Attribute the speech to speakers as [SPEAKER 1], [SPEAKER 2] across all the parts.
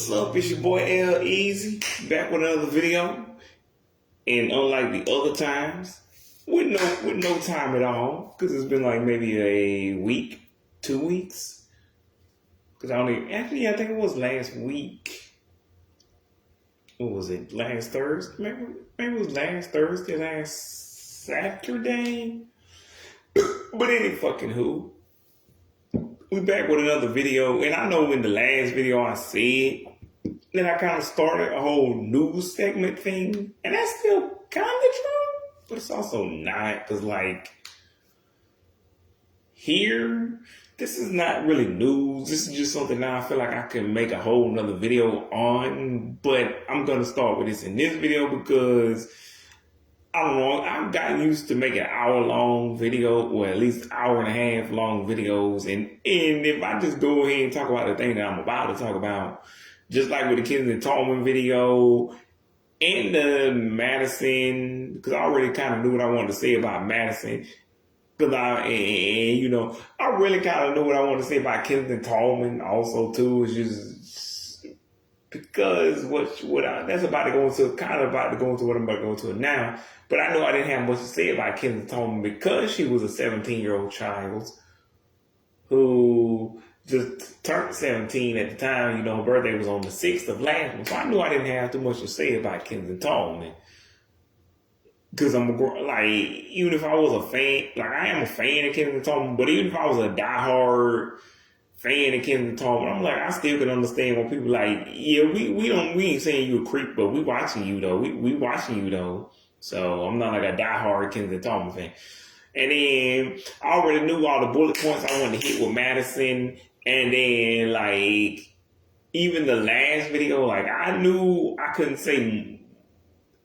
[SPEAKER 1] What's up? It's your boy L Easy, back with another video. And unlike the other times, with no time at all, because it's been like maybe a week, 2 weeks. Because I think it was last week. What was it? Last Thursday? Maybe it was last Thursday, last Saturday. But any fucking who. We back with another video, and I know in the last video I said that I kind of started a whole news segment thing, and that's still kind of true, but it's also not, because like here, this is not really news. This is just something that I feel like I can make a whole nother video on, but I'm going to start with this in this video because I don't know, I've gotten used to making hour-long video, or at least hour-and-a-half long videos, and if I just go ahead and talk about the thing that I'm about to talk about, just like with the Kids and Tallman video, and the Madison, because I already kind of knew what I wanted to say about Madison, because I really kind of knew what I wanted to say about Kids and Tallman also too. It's just because that's about to go into what I'm about to go into now. But I know I didn't have much to say about Kids Tallman because she was a 17-year-old child who just turned 17 at the time. Her birthday was on the 6th of last month. So I knew I didn't have too much to say about Kids Tallman. Because even if I was a fan, I am a fan of Kids Tallman, but even if I was a diehard fan of Kids Tallman, I'm I still can understand when people we ain't saying you a creep, but we watching you though. We watching you though. So I'm not a diehard Kids Tallman fan. And then I already knew all the bullet points I wanted to hit with Madison. And then even the last video, I knew I couldn't say,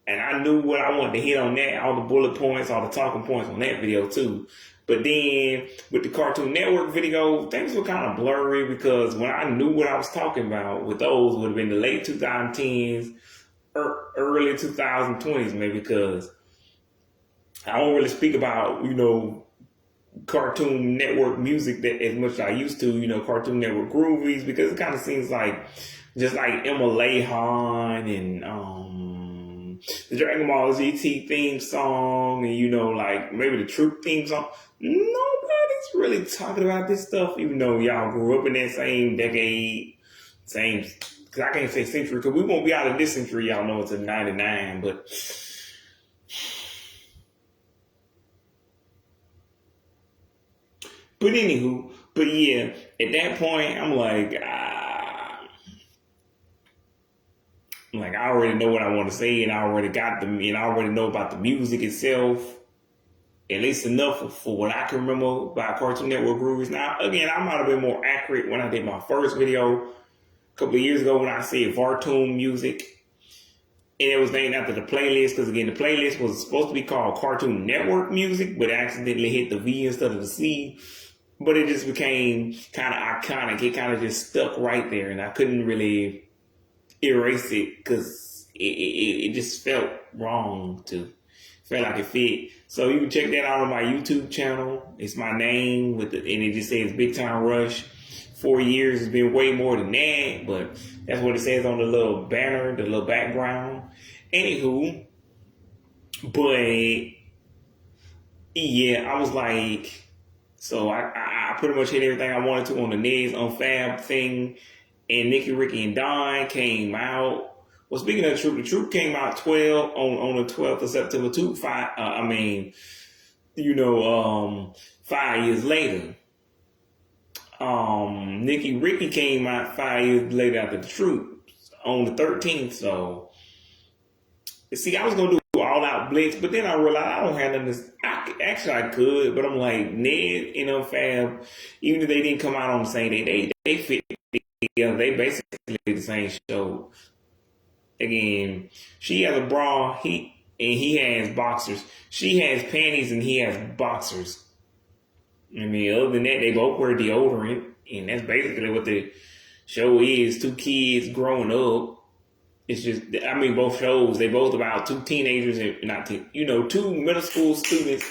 [SPEAKER 1] and I knew what I wanted to hit on that, all the bullet points, all the talking points on that video too. But then with the Cartoon Network video, things were kind of blurry because when I knew what I was talking about with those would have been the late 2010s, early 2020s maybe, because I don't really speak about, Cartoon Network music that as much as I used to, Cartoon Network groovies, because it kind of seems just like Emma Lahon and the Dragon Ball GT theme song and, maybe the Troop theme song. Nobody's really talking about this stuff, even though y'all grew up in that same decade, because I can't say century, because we won't be out of this century, y'all know, it's a 99, but anywho, yeah, at that point, I'm I already know what I want to say, and I already know about the music itself, at least enough for what I can remember about Cartoon Network grooves. Now, again, I might have been more accurate when I did my first video a couple of years ago when I said Vartoon music, and it was named after the playlist, because again, the playlist was supposed to be called Cartoon Network Music, but accidentally hit the V instead of the C. But it just became kind of iconic. It kind of just stuck right there, and I couldn't really erase it because it just felt wrong felt like it fit. So you can check that out on my YouTube channel. It's my name and it just says Big Time Rush. 4 years has been way more than that, but that's what it says on the little banner, the little background. Anywho, but yeah, I was so I pretty much hit everything I wanted to on the Neds on Fab thing, and Nicky, Ricky, and Don came out. Well, speaking of the Troop came out on the 12th of September 5 years later. Nicky Ricky came out 5 years later after the Troop on the 13th. So, see, I was going to do All Out Blitz, but then I realized I don't have nothing. Actually, I could, but I'm Ned, Fab, even if they didn't come out on the same day, they fit together. They basically the same show. Again, she has a bra, he has boxers. She has panties and he has boxers. Other than that, they both wear deodorant, and that's basically what the show is. Two kids growing up. It's just, both shows, they both about two teenagers and two middle school students.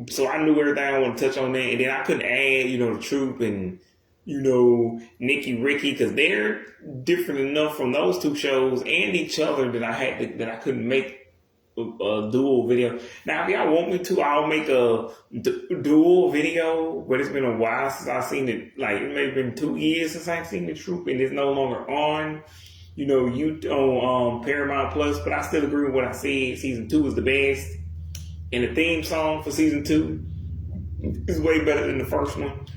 [SPEAKER 1] So I knew everything I want to touch on that, and then I couldn't add, the Troop and Nikki Ricky, because they're different enough from those two shows and each other that I couldn't make a dual video. Now, if y'all want me to, I'll make a dual video, but it's been a while since I've seen it. Like, it may have been 2 years since I've seen the Troop, and it's no longer on, you on Paramount Plus. But I still agree with what I said. Season 2 is the best, and the theme song for season 2 is way better than the first one.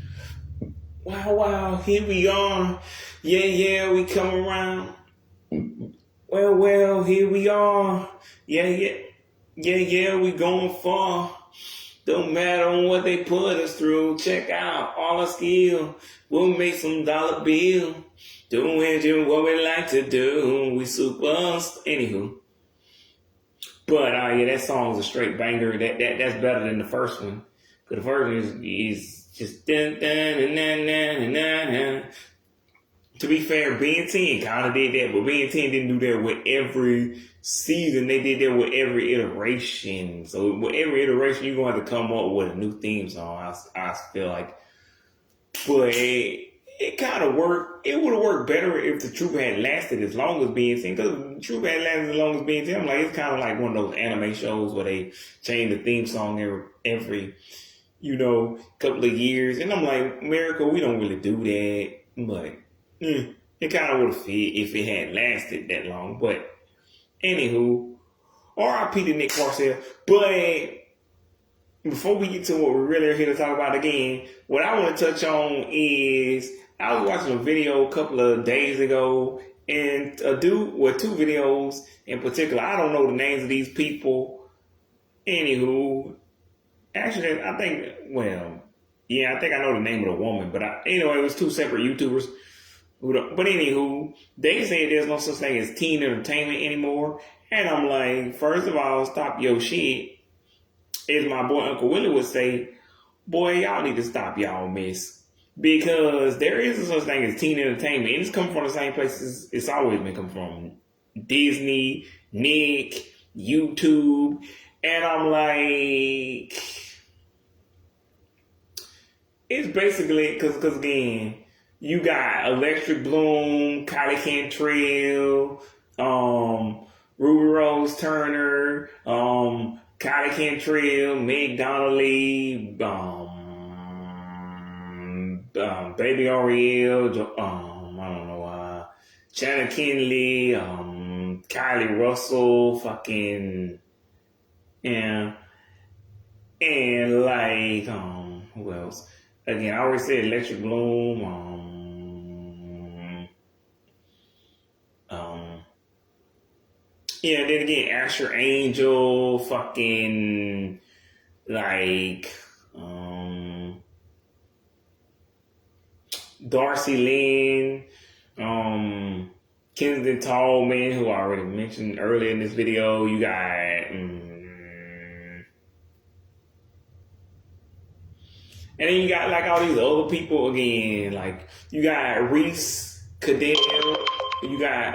[SPEAKER 1] Wow, wow, here we are. Yeah, yeah, we come around. Well, here we are. Yeah, we going far. Don't matter on what they put us through. Check out all our skill. We'll make some dollar bill. Doing what we like to do. We super. Anywho. But that song's a straight banger. That's better than the first one. Because the first one is just dun, dun, dun, dun, dun, dun, dun. To be fair, Ben 10 kind of did that, but Ben 10 didn't do that with every season. They did that with every iteration. So with every iteration, you're going to have to come up with a new theme song, I feel like. But it kind of worked. It would have worked better if the Troop had lasted as long as Ben 10. Because the Troop had lasted as long as Ben 10. I'm like, it's kind of like one of those anime shows where they change the theme song every couple of years. And I'm like, America, we don't really do that. But it kind of would have fit if it had lasted that long. But anywho, R.I.P. to Nick Parcell. But before we get to what we're really here to talk about again, what I want to touch on is I was watching a video a couple of days ago, and a dude with 2 videos in particular. I don't know the names of these people. Anywho, actually, I think I know the name of the woman, but anyway, it was 2 separate YouTubers. But anywho, they say there's no such thing as teen entertainment anymore. And I'm like, first of all, stop your shit. As my boy Uncle Willie would say, boy, y'all need to stop y'all mess. Because there is a such thing as teen entertainment. And it's come from the same places it's always been come from. Disney, Nick, YouTube. And I'm like, it's basically, because again, you got Electric Bloom, Kylie Cantrell, Ruby Rose Turner, Kylie Cantrell, Meg Donnelly, Baby Ariel, I don't know, Shannon Kinley, Kylie Russell, and like, who else? Again, I already said Electric Bloom, then again, Asher Angel, Darcy Lynn, Kensington Tallman, who I already mentioned earlier in this video. You got, and then you got like all these other people again. Like you got Reese Cadell, you got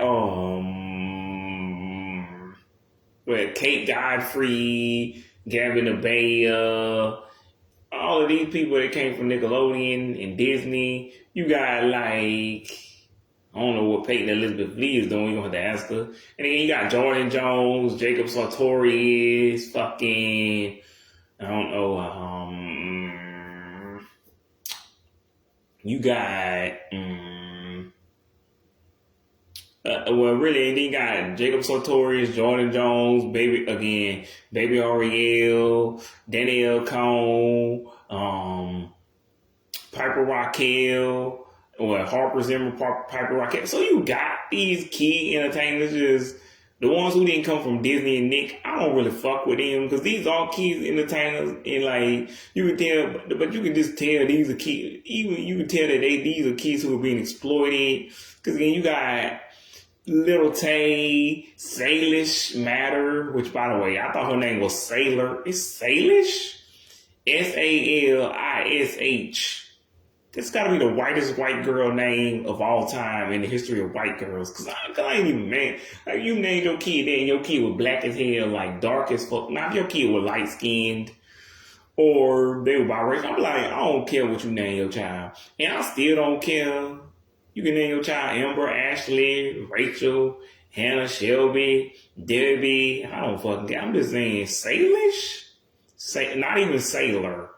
[SPEAKER 1] Kate Godfrey, Gavin Abaya, all of these people that came from Nickelodeon and Disney. You got like, I don't know what Peyton Elizabeth Lee is doing. You're going to have to ask her. And then you got Jordan Jones, Jacob Sartorius, I don't know, you got, really, and then you got Jacob Sartorius, Jordan Jones, Baby Ariel, Danielle Cone, Piper Raquel, or Harper Zimmer, Piper Raquel. So you got these key entertainers, just the ones who didn't come from Disney and Nick. I don't really fuck with them because these are key entertainers, and like you can tell, but you can just tell these are key. Even you can tell that these are kids who are being exploited. Because again, you got Little Tay, Salish Matter, which by the way, I thought her name was Sailor. It's Salish? Salish. It's got to be the whitest white girl name of all time in the history of white girls. Because I ain't even mad. Like, you named your kid, then your kid was black as hell, like dark as fuck. Now, if your kid was light skinned, or they were biracial. I'm like, I don't care what you name your child. And I still don't care. You can name your child Amber, Ashley, Rachel, Hannah, Shelby, Debbie. I don't fucking care. I'm just saying Salish? Not even Sailor.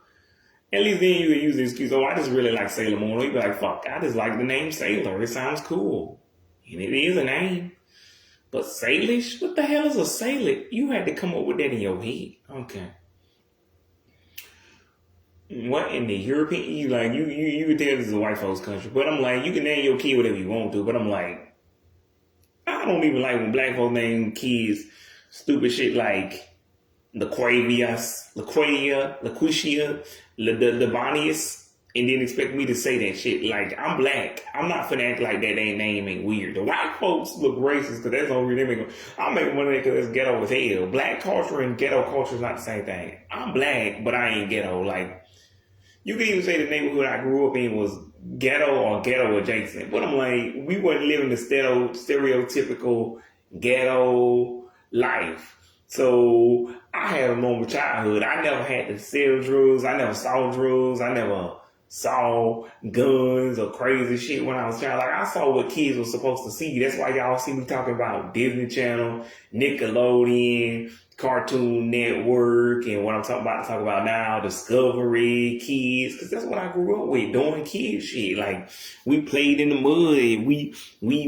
[SPEAKER 1] At least then you can use the excuse, oh, I just really like Sailor Moon. Or you be like, fuck, I just like the name Sailor. It sounds cool. And it is a name. But Salish? What the hell is a Salish? You had to come up with that in your head. Okay. What in the European, you can tell this is a white folks country, but I'm like, you can name your kid whatever you want to, but I'm like, I don't even like when black folks name kids stupid shit like LaQuisha, Lebonius, and then expect me to say that shit. Like, I'm black. I'm not finna act like that name ain't weird. The white folks look racist because that's the only reason they make them. I'm making one of that because it's ghetto as hell. Black culture and ghetto culture is not the same thing. I'm black, but I ain't ghetto. Like, you could even say the neighborhood I grew up in was ghetto or ghetto adjacent. But I'm like, we wasn't living the stereotypical ghetto life. So I had a normal childhood. I never had to sell drugs. I never saw drugs. I never saw guns or crazy shit when I was a child. Like, I saw what kids were supposed to see. That's why y'all see me talking about Disney Channel, Nickelodeon, Cartoon Network, and what I'm talking about now, Discovery Kids, because that's what I grew up with, doing kid shit. Like, we played in the mud, we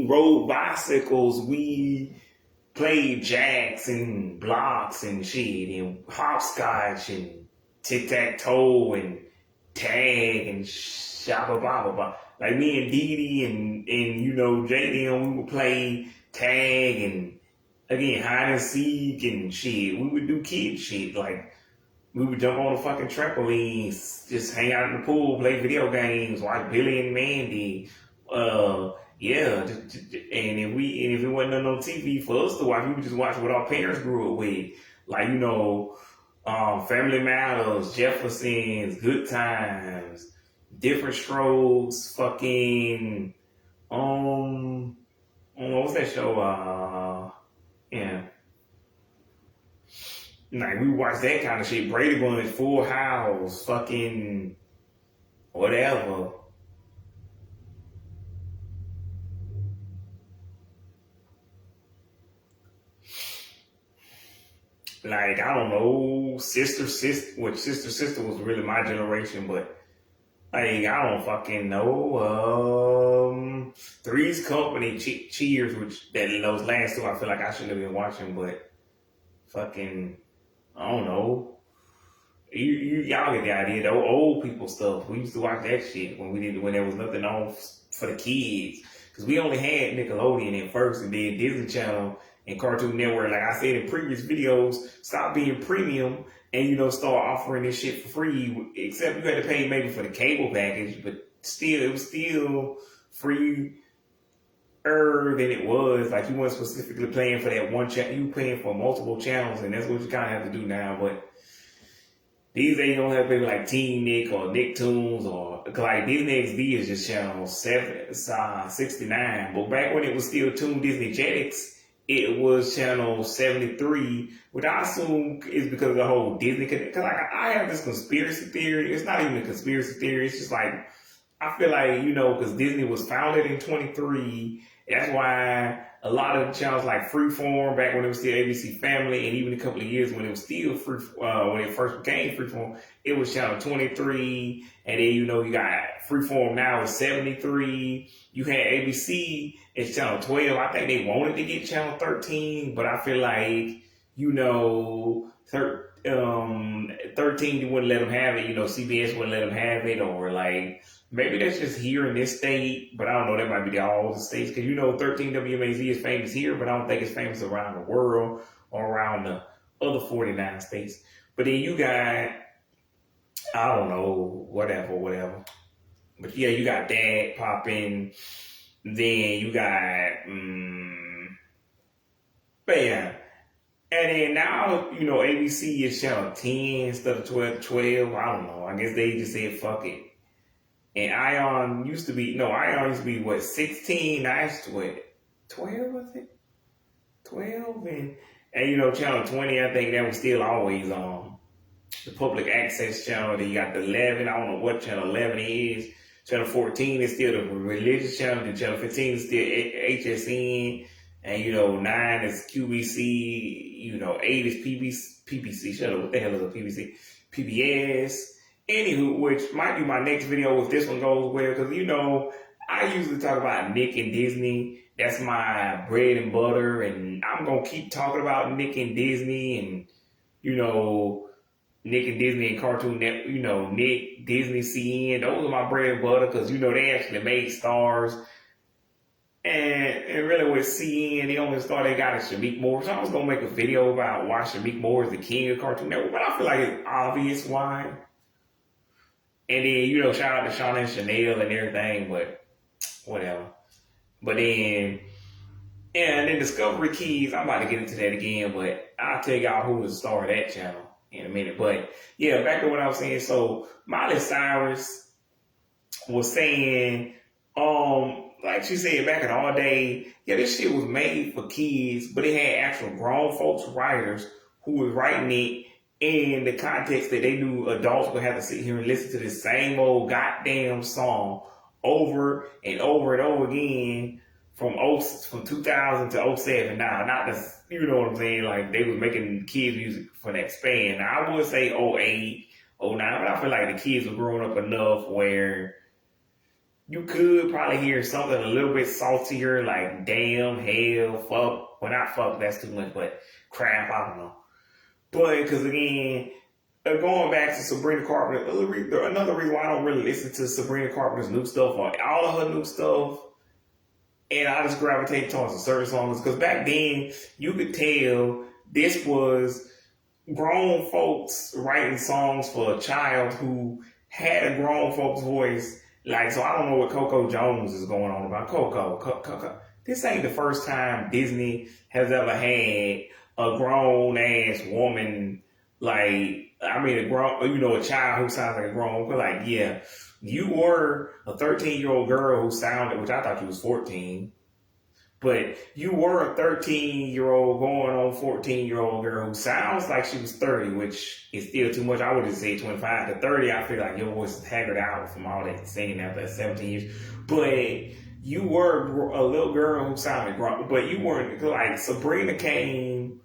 [SPEAKER 1] rode bicycles, we played jacks and blocks and shit, and hopscotch and tic-tac-toe and tag and shabba-babba. Like, me and Dee Dee and JD, we would play tag and again, hide and seek and shit. We would do kid shit. Like, we would jump on the fucking trampolines, just hang out in the pool, play video games, watch Billy and Mandy. Yeah. And if it wasn't on TV for us to watch, we would just watch what our parents grew up with. Like, Family Matters, Jeffersons, Good Times, Different Strokes, fucking, what was that show? Yeah. Like, we watch that kind of shit. Brady Bunch, Full House, fucking whatever. Like, I don't know, Sister was really my generation, but like, I don't fucking know. Three's Company, Cheers, which those last two I feel like I shouldn't have been watching, but fucking, I don't know. Y'all get the idea. The old people stuff. We used to watch that shit when there was nothing on for the kids, because we only had Nickelodeon at first, and then Disney Channel and Cartoon Network. Like I said in previous videos, stopped being premium and start offering this shit for free. Except you had to pay maybe for the cable package, but still, it was still free. Than it was. Like, you weren't specifically paying for that one channel. You were paying for multiple channels, and that's what you kind of have to do now. But these days, you don't have to pay for like Teen Nick or Nicktoons, or like Disney XD is just channel 69. But back when it was still Toon Disney Jetix, it was channel 73, which I assume is because of the whole Disney. Because I have this conspiracy theory. It's not even a conspiracy theory. It's just like, I feel like, because Disney was founded in 23. That's why a lot of channels like Freeform, back when it was still ABC Family, and even a couple of years when it was still when it first became Freeform, it was channel 23. And then, you got Freeform now is 73. You had ABC as channel 12. I think they wanted to get channel 13, but I feel like, 13, you wouldn't let them have it. CBS wouldn't let them have it, or like, maybe that's just here in this state, but I don't know. That might be all the states, because 13 WMAZ is famous here, but I don't think it's famous around the world or around the other 49 states. But then you got, I don't know, whatever. But yeah, you got that popping. Then you got, but yeah. And then now, ABC is channel 10 instead of 12. I don't know. I guess they just said fuck it. And Ion used to be what, 16? Now it's what, 12, was it? 12? And channel 20, I think that was still always on. the public access channel. Then you got the 11. I don't know what channel 11 is. Channel 14 is still the religious channel. Then channel 15 is still HSN. And, 9 is QVC. 8 is PBC. Shut up. What the hell is a PBC? PBS. Anywho, which might be my next video if this one goes well. Because, I usually talk about Nick and Disney. That's my bread and butter. And I'm going to keep talking about Nick and Disney and, Nick and Disney and Cartoon Network, Nick, Disney, CN. Those are my bread and butter because, they actually made stars. And really with CN, the only star they got is Shamik Moore. So I was going to make a video about why Shamik Moore is the king of Cartoon Network. But I feel like it's obvious why. And then, shout out to Shauna and Chanel and everything, but whatever. But then, and then Discoverykids, I'm about to get into that again, but I'll tell y'all who was the star of that channel in a minute. But yeah, back to what I was saying. So Miley Cyrus was saying, like she said back in all day, yeah, this shit was made for kids, but it had actual grown folks writers who was writing it in the context that they knew adults would have to sit here and listen to the same old goddamn song over and over and over again from 2000 to 07. Now, not the, you know what I'm saying? Like, they was making kids music for that span. Now, I would say 08, 09, but I feel like the kids were growing up enough where you could probably hear something a little bit saltier, like damn, hell, fuck. Well, not fuck, that's too much, but crap, I don't know. But, because again, going back to Sabrina Carpenter, another reason why I don't really listen to Sabrina Carpenter's new stuff or all of her new stuff, and I just gravitate towards the certain songs, because back then, you could tell this was grown folks writing songs for a child who had a grown folks voice. Like, so I don't know what Coco Jones is going on about. Coco. This ain't the first time Disney has ever had a grown-ass woman, like, I mean, a child who sounds like a grown, but like, yeah, you were a 13-year-old girl who sounded, which I thought you was 14, but you were a 13-year-old going on 14-year-old girl who sounds like she was 30, which is still too much. I would have said 25 to 30. I feel like your voice is haggard out from all that singing after that 17 years. But you were a little girl who sounded grown, but you weren't, like, Sabrina came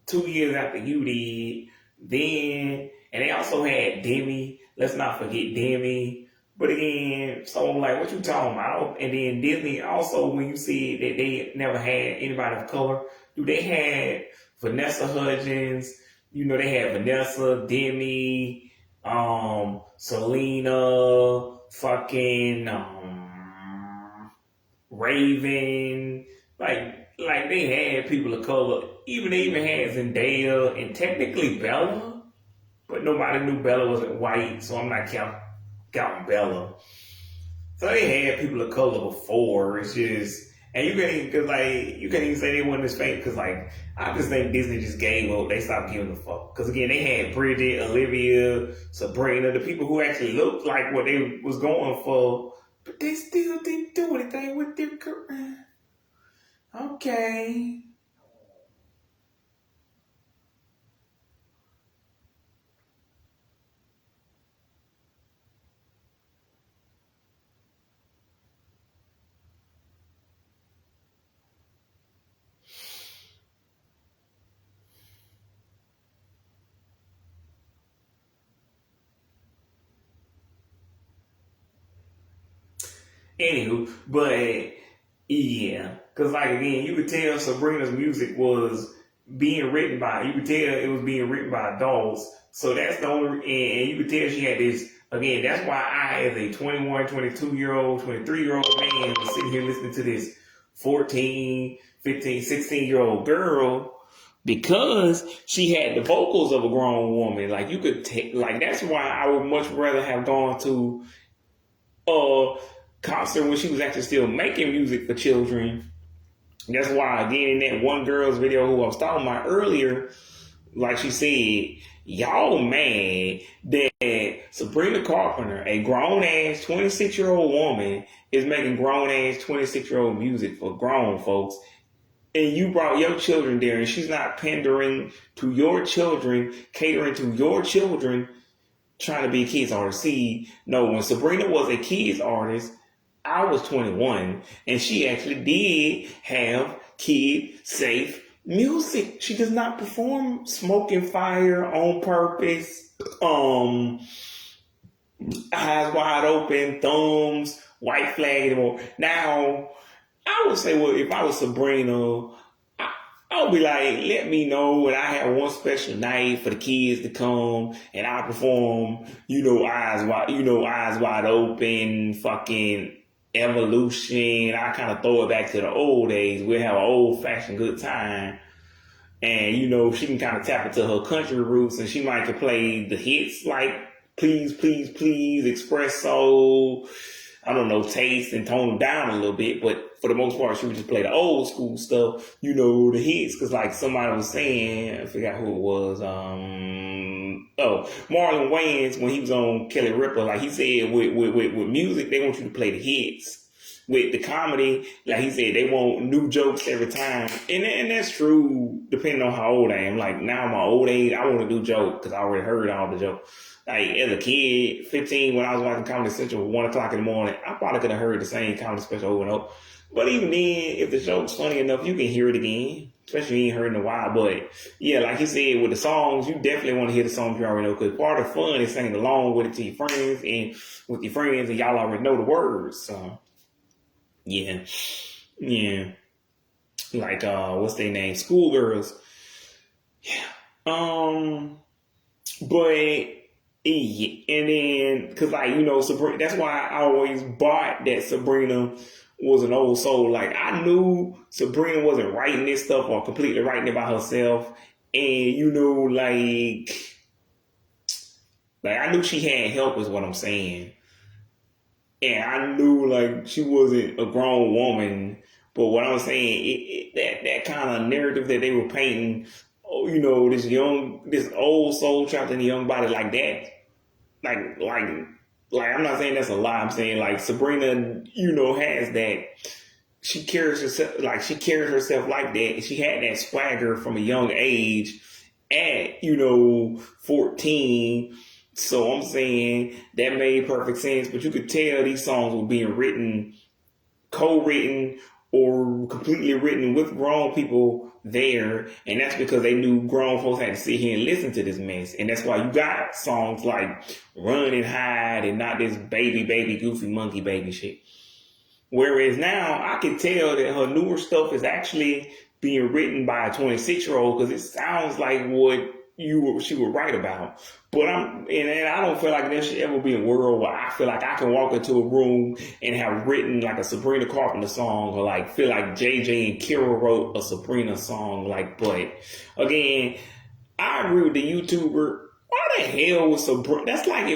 [SPEAKER 1] 2 years after you did. Then, and they also had Demi. Let's not forget Demi. But again, so I'm like, what you talking about? And then Disney also, when you see that they never had anybody of color, they had Vanessa Hudgens. They had Vanessa, Demi, Selena, fucking Raven. Like they had people of color. They even had Zendaya and technically Bella, but nobody knew Bella wasn't white, so I'm not counting Bella. So they had people of color before. It's just, and you can't even say they wasn't as famous, because like, I just think Disney just gave up. They stopped giving a fuck. Because again, they had Bridget, Olivia, Sabrina, the people who actually looked like what they was going for, but they still didn't do anything with their career. Okay. Anywho, but yeah, because like again, you could tell Sabrina's music was being written by, you could tell it was being written by adults. So that's the only, and you could tell she had this, again, that's why I, as a 21, 22-year-old, 23-year-old man, was sitting here listening to this 14, 15, 16-year-old girl, because she had the vocals of a grown woman. Like, you could take, like, that's why I would much rather have gone to concert when she was actually still making music for children. That's why, again, in that one girl's video who I was talking about earlier, like she said, y'all mad that Sabrina Carpenter, a grown-ass 26-year-old woman, is making grown-ass 26-year-old music for grown folks. and you brought your children there, and she's not pandering to your children, catering to your children, trying to be a kids artist. See, no, when Sabrina was a kids artist, I was 21, and she actually did have kid safe music. She does not perform Smoking Fire on purpose, eyes wide open, thumbs, white flag anymore. Now, I would say, well, if I was Sabrina, I would be like, let me know, and I have one special night for the kids to come, and I perform, eyes wide open, fucking Evolution. I kind of throw it back to the old days. We'll have an old fashioned good time. And, she can kind of tap into her country roots, and she might could play the hits like Please, Please, Please, Espresso, I don't know, Taste, and tone them down a little bit. But for the most part, she would just play the old school stuff, the hits. Because like somebody was saying, I forgot who it was, Marlon Wayans, when he was on Kelly Ripa, like he said, with music, they want you to play the hits. With the comedy, like he said, they want new jokes every time. And that's true, depending on how old I am. Like now, my old age, I want to do jokes because I already heard all the jokes. Like as a kid, 15, when I was watching Comedy Central at 1 o'clock in the morning, I probably could have heard the same comedy special over and over. But even then, if the joke's funny enough, you can hear it again, especially if you ain't heard in a while. But yeah, like you said, with the songs, you definitely want to hear the songs you already know, because part of the fun is singing along with it to your friends and with your friends, and y'all already know the words. So yeah. Like what's their name? Schoolgirls. Yeah. But yeah, and then because Sabrina, that's why I always bought that Sabrina was an old soul. Like I knew Sabrina wasn't writing this stuff or completely writing it by herself, and like I knew she had help, is what I'm saying. And I knew like she wasn't a grown woman, but what I'm saying, that kind of narrative that they were painting, this old soul trapped in a young body like that, like I'm not saying that's a lie. I'm saying like Sabrina, has that. She carries herself like that. She had that swagger from a young age at 14. So I'm saying that made perfect sense, but you could tell these songs were being written, co-written, or completely written with grown people there, and that's because they knew grown folks had to sit here and listen to this mess. And that's why you got songs like Run and Hide and not this baby, goofy monkey baby shit. Whereas now I can tell that her newer stuff is actually being written by a 26-year-old because it sounds like what she would write about. But I don't feel like there should ever be a world where I feel like I can walk into a room and have written like a Sabrina Carpenter song, or like feel like JJ and Kira wrote a Sabrina song. Like, but again, I agree with the YouTuber. Why the hell was Sabrina? That's like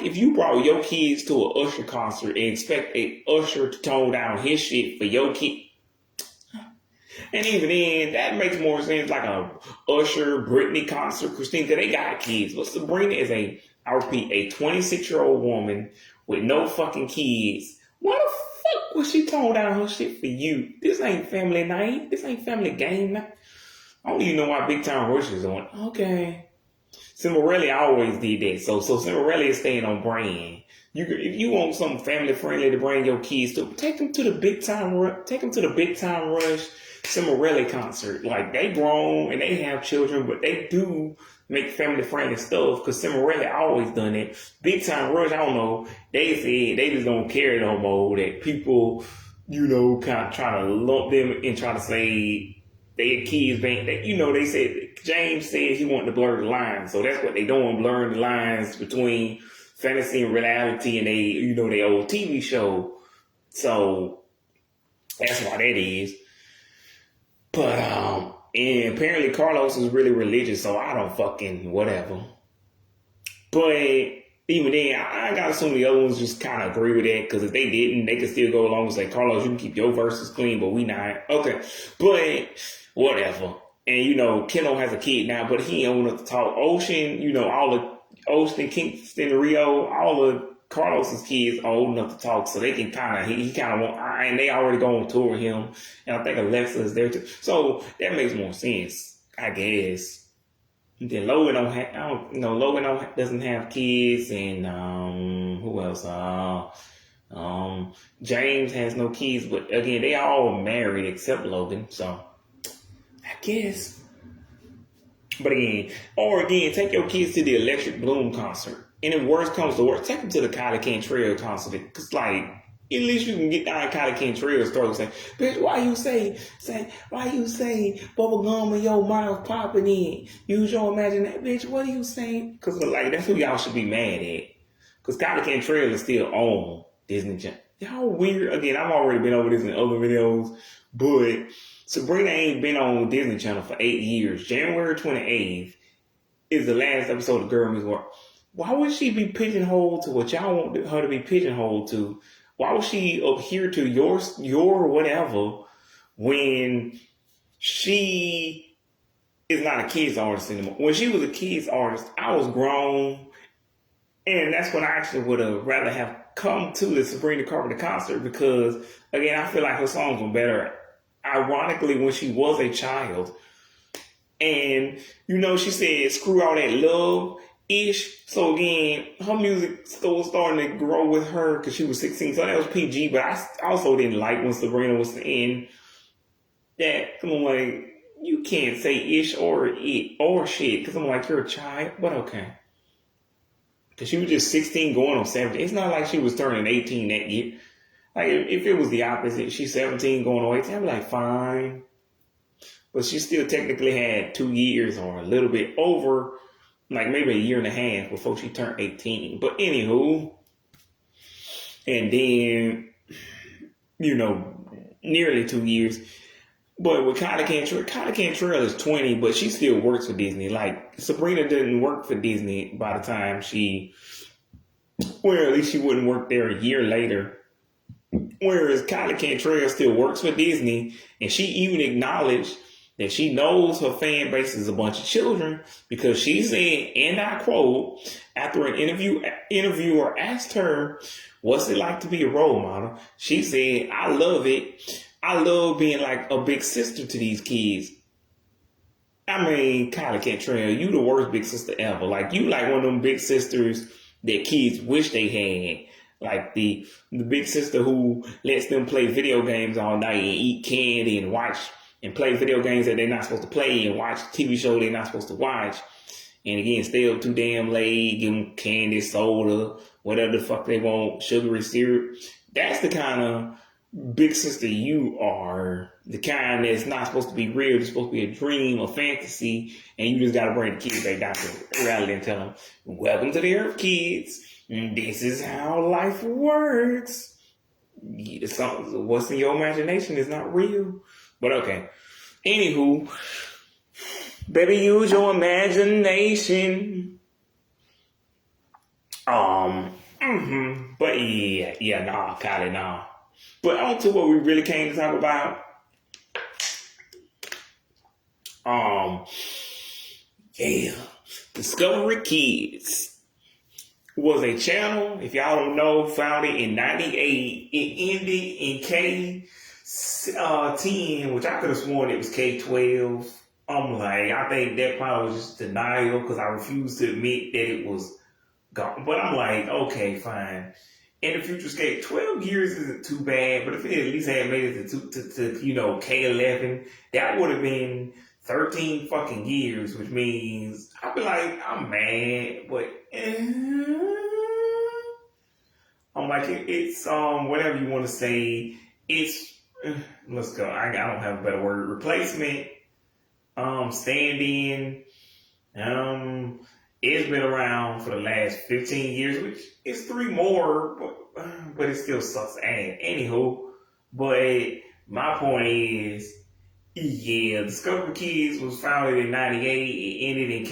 [SPEAKER 1] if you brought your kids to an Usher concert and expect a Usher to tone down his shit for your kid. And even then, that makes more sense like a Usher, Britney concert, Christine, because they got kids. But Sabrina is a 26-year-old woman with no fucking kids. Why the fuck would she tone down her shit for you? This ain't family night. This ain't family game night. I don't even know why Big Time Rush is on. Okay. Cimarelli always did that. So Cimarelli is staying on brand. If you want something family friendly to bring your kids to, take them to the Big Time Rush Cimarelli concert. Like, they grown and they have children, but they do make family friendly stuff because Cimarelli always done it. Big Time Rush, I don't know. They said they just don't care no more that people, kind of try to lump them and try to say their kids ain't that. They said James said he wanted to blur the lines, so that's what they doing, blurring the lines between fantasy and reality, and they old TV show. So that's why that is. But and apparently Carlos is really religious, so I don't fucking whatever. But even then, I gotta assume the other ones just kind of agree with that, because if they didn't, they could still go along and say, Carlos, you can keep your verses clean, but we not. Okay, but whatever. And Keno has a kid now, but he ain't want to talk. Ocean, all the Ocean, Kingston, Rio, all the Carlos's kids are old enough to talk, so they can kind of, he kind of want, and they already go on tour with him, and I think Alexa is there too. So that makes more sense, I guess. Then Logan doesn't have kids, and who else? James has no kids, but again, they all married except Logan, so I guess. But again, take your kids to the Electric Bloom concert. And if worst comes to worst, take them to the Kylie Cantrell concert. Because, like, at least you can get down Kylie Cantrell's story and say, bitch, why you say bubble gum in your mouth popping in? Use your imagination. Bitch, what are you saying? Because, like, that's who y'all should be mad at. Because Kylie Cantrell is still on Disney Channel. Y'all weird. Again, I've already been over this in other videos. But Sabrina ain't been on Disney Channel for 8 years. January 28th is the last episode of Girl Meets World. Why would she be pigeonholed to what y'all want her to be pigeonholed to? Why would she adhere to your whatever when she is not a kids artist anymore? When she was a kids artist, I was grown, and that's when I actually would have rather have come to the Sabrina Carpenter concert because, again, I feel like her songs were better, ironically, when she was a child. And, she said, screw all that love-ish. So, again, her music still starting to grow with her because she was 16. So that was PG. But I also didn't like when Sabrina was in that. I'm like, you can't say ish or it or shit because I'm like, you're a child. But okay. Because she was just 16 going on 17. It's not like she was turning 18 that year. Like, if it was the opposite, she's 17 going on 18, I'd be like, fine. But she still technically had 2 years or a little bit over, like maybe a year and a half before she turned 18. But anywho, and then, nearly 2 years. But with Kylie Cantrell is 20, but she still works for Disney. Like, Sabrina didn't work for Disney by the time at least she wouldn't work there a year later. Whereas Kylie Cantrell still works for Disney, and she even acknowledged that she knows her fan base is a bunch of children because she said, and I quote, after an interviewer asked her, what's it like to be a role model? She said, I love it. I love being like a big sister to these kids. I mean, Kylie Cantrell, you the worst big sister ever. Like, you like one of them big sisters that kids wish they had. Like the big sister who lets them play video games all night and eat candy and watch and play video games that they're not supposed to play and watch TV shows they're not supposed to watch. And again, stay up too damn late, give them candy, soda, whatever the fuck they want, sugary syrup. That's the kind of big sister you are. The kind that's not supposed to be real. It's supposed to be a dream, a fantasy, and you just got to bring the kids back down to it rather than tell them, welcome to the Earth, kids. This is how life works. What's in your imagination is not real. But okay. Anywho, baby, use your imagination. But Kylie, nah. But on to what we really came to talk about. Discoverykids was a channel, if y'all don't know, founded in 98. It ended in K10, which I could have sworn it was K12. I'm like, I think that probably was just denial because I refuse to admit that it was gone. But I'm like, okay, fine. In the futurescape, 12 years isn't too bad, but if it at least had made it to K11, that would have been 13 fucking years, which means I'd be like, I'm mad, but I'm like, it's whatever you want to say. It's let's go. I don't have a better word. Replacement, stand-in. It's been around for the last 15 years, which is 3 more, but it still sucks ass. Anywho, but my point is, yeah, Discoverykids was founded in 98. It ended in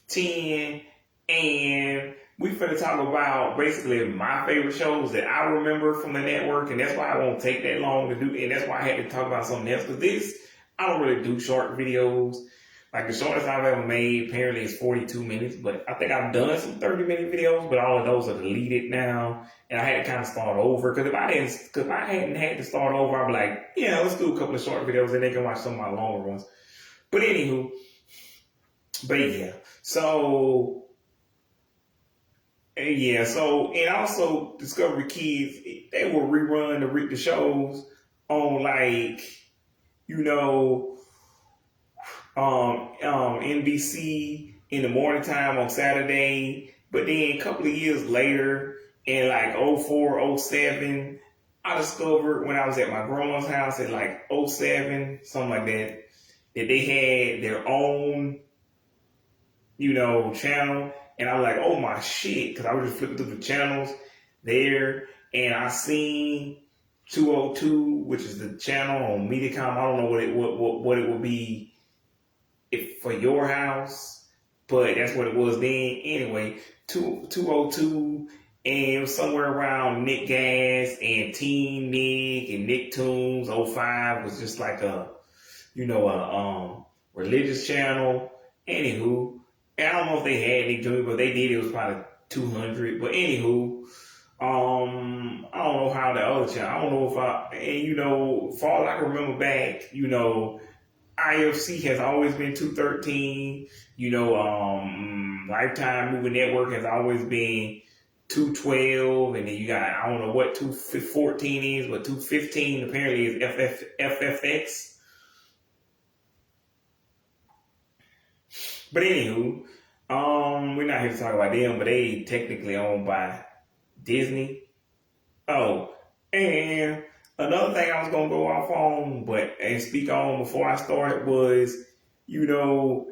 [SPEAKER 1] K10. And we finna talk about basically my favorite shows that I remember from the network. And that's why I won't take that long to do. And that's why I had to talk about something else. Because I don't really do short videos. Like the shortest I've ever made apparently is 42 minutes, but I think I've done some 30-minute videos, but all of those are deleted now. And I had to kind of start over because if I hadn't had to start over, I'd be like, yeah, let's do a couple of short videos and they can watch some of my longer ones. But anywho, but yeah, so and also Discovery Kids, they will rerun the shows on like, you know, NBC in the morning time on Saturday. But then a couple of years later, in like '04, '07, I discovered when I was at my grandma's house at like '07, something like that, that they had their own, you know, channel. And I was like, oh my shit, because I was just flipping through the channels there, and I seen 202, which is the channel on Mediacom. I don't know what it would be if for your house, but that's what it was then. Anyway, 202, and it was somewhere around Nick Gas and Teen Nick and Nicktoons. '05 was just like a, you know, a religious channel. Anywho, and I don't know if they had Nicktoons, but they did. It was probably 200. But anywho, I don't know how the other channel. I don't know if and you know, for all I can remember back, you know, IFC has always been 213. You know, Lifetime Movie Network has always been 212, and then you got, I don't know what 214 is, but 215 apparently is FFX. But anywho, we're not here to talk about them, but they technically owned by Disney. Oh, and another thing I was gonna go off on, and speak on before I started was, you know,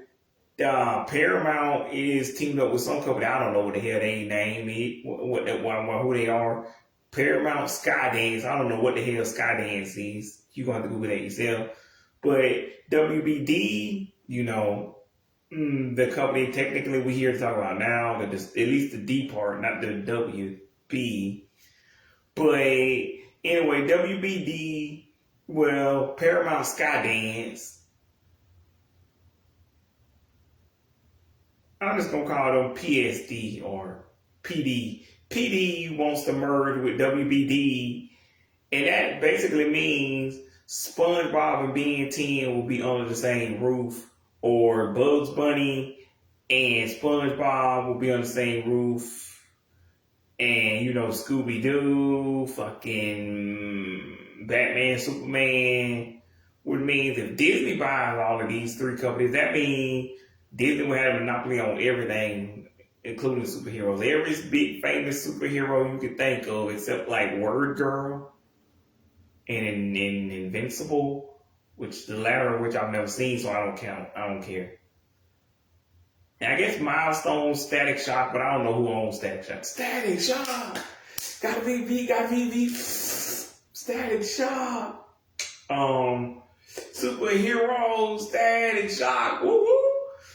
[SPEAKER 1] Paramount is teamed up with some company. I don't know what the hell they name it, who they are. Paramount Skydance. I don't know what the hell Skydance is. You're gonna have to Google that yourself. But WBD, you know, the company technically we're here to talk about now, at least the D part, not the WB. But anyway, WBD, well, Paramount Skydance, I'm just going to call them PSD or PD. PD wants to merge with WBD, and that basically means SpongeBob and Ben 10 will be under the same roof, or Bugs Bunny and SpongeBob will be on the same roof. And, you know, Scooby-Doo, fucking Batman, Superman, which means if Disney buys all of these three companies, that means Disney will have a monopoly on everything, including superheroes. Every big famous superhero you could think of, except like Word Girl and Invincible, which the latter of which I've never seen, so I don't count. I don't care. And I guess Milestone, Static Shock, but I don't know who owns Static Shock. Static Shock! Got a VV, got VV. Static Shock. Superhero, Static Shock. Woo woo.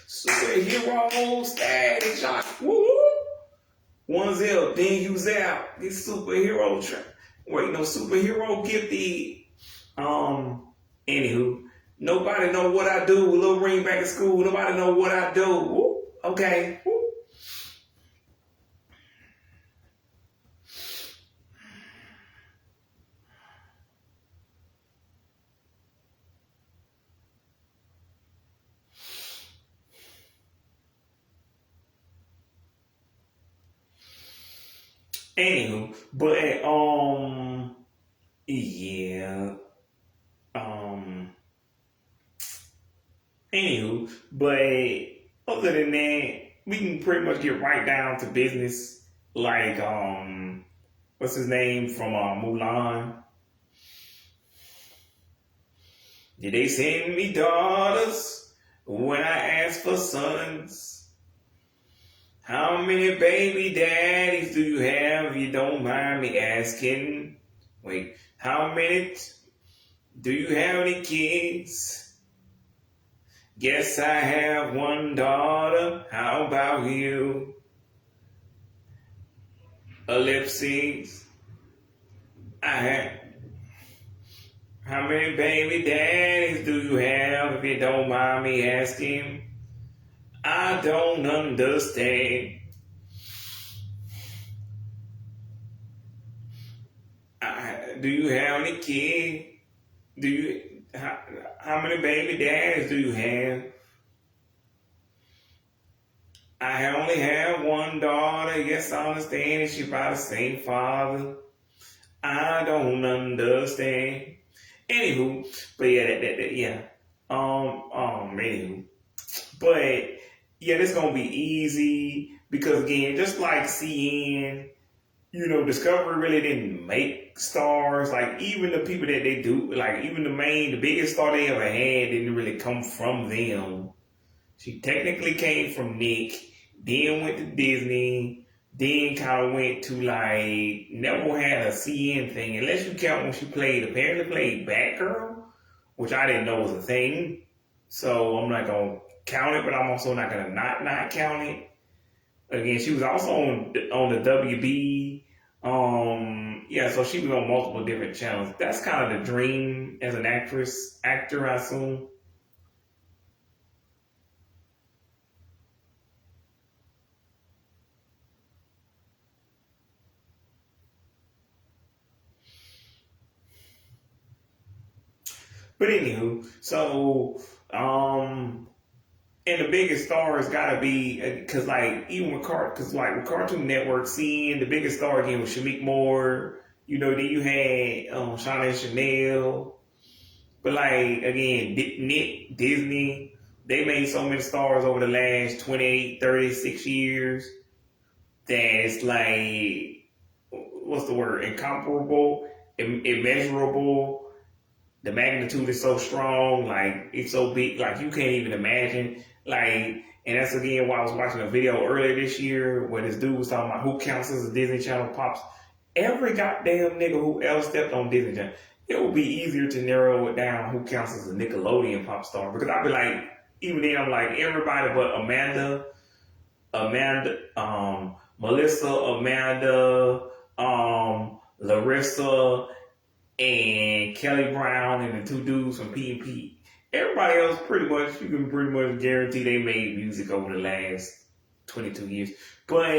[SPEAKER 1] Superhero, Static Shock. Woo woo. One's up, then you's out. This superhero superhero gifted. Anywho, nobody know what I do. Little ring back at school. Nobody know what I do. Woo. Okay. Woo. Anywho, but yeah. Anywho, but other than that, we can pretty much get right down to business. Like, what's his name from Mulan? Did they send me daughters when I asked for sons? How many baby daddies do you have? If you don't mind me asking. Wait, how many? Do you have any kids? Guess I have one daughter. How about you? Ellipses. I How many baby daddies do you have, if you don't mind me asking? I don't understand. Do you have any kids? Do you? How many baby daddies do you have? I only have one daughter. Yes, I understand. And she by the same father. I don't understand. Anywho, but yeah, yeah. Anywho, but yeah, this gonna be easy because again, just like CN, Discovery really didn't make stars. Like even the people that they do, like even the biggest star they ever had didn't really come from them. She technically came from Nick, then went to Disney, then kind of went to like never had a CN thing, unless you count when she apparently played Batgirl, which I didn't know was a thing. So I'm not gonna count it, but I'm also not gonna not count it. Again, she was also on the WB. Yeah, so she was on multiple different channels. That's kind of the dream as an actor, I assume. But anywho, so and the biggest star has got to be because like even with with Cartoon Network, seeing the biggest star again was Shamik Moore. Then you had Shauna and Chanel. But like again, Nick, Disney, they made so many stars over the last 28, 36 years that it's like, what's the word? Incomparable, immeasurable. The magnitude is so strong, like it's so big, like you can't even imagine. Like, and that's again why I was watching a video earlier this year where this dude was talking about who counts as a Disney Channel pops. Every goddamn nigga who ever stepped on Disney Channel. It would be easier to narrow it down who counts as a Nickelodeon pop star because I'd be like, even then I'm like everybody but Melissa, Amanda, Larissa, and Kelly Brown and the two dudes from P&P. Everybody else you can pretty much guarantee they made music over the last 22 years. But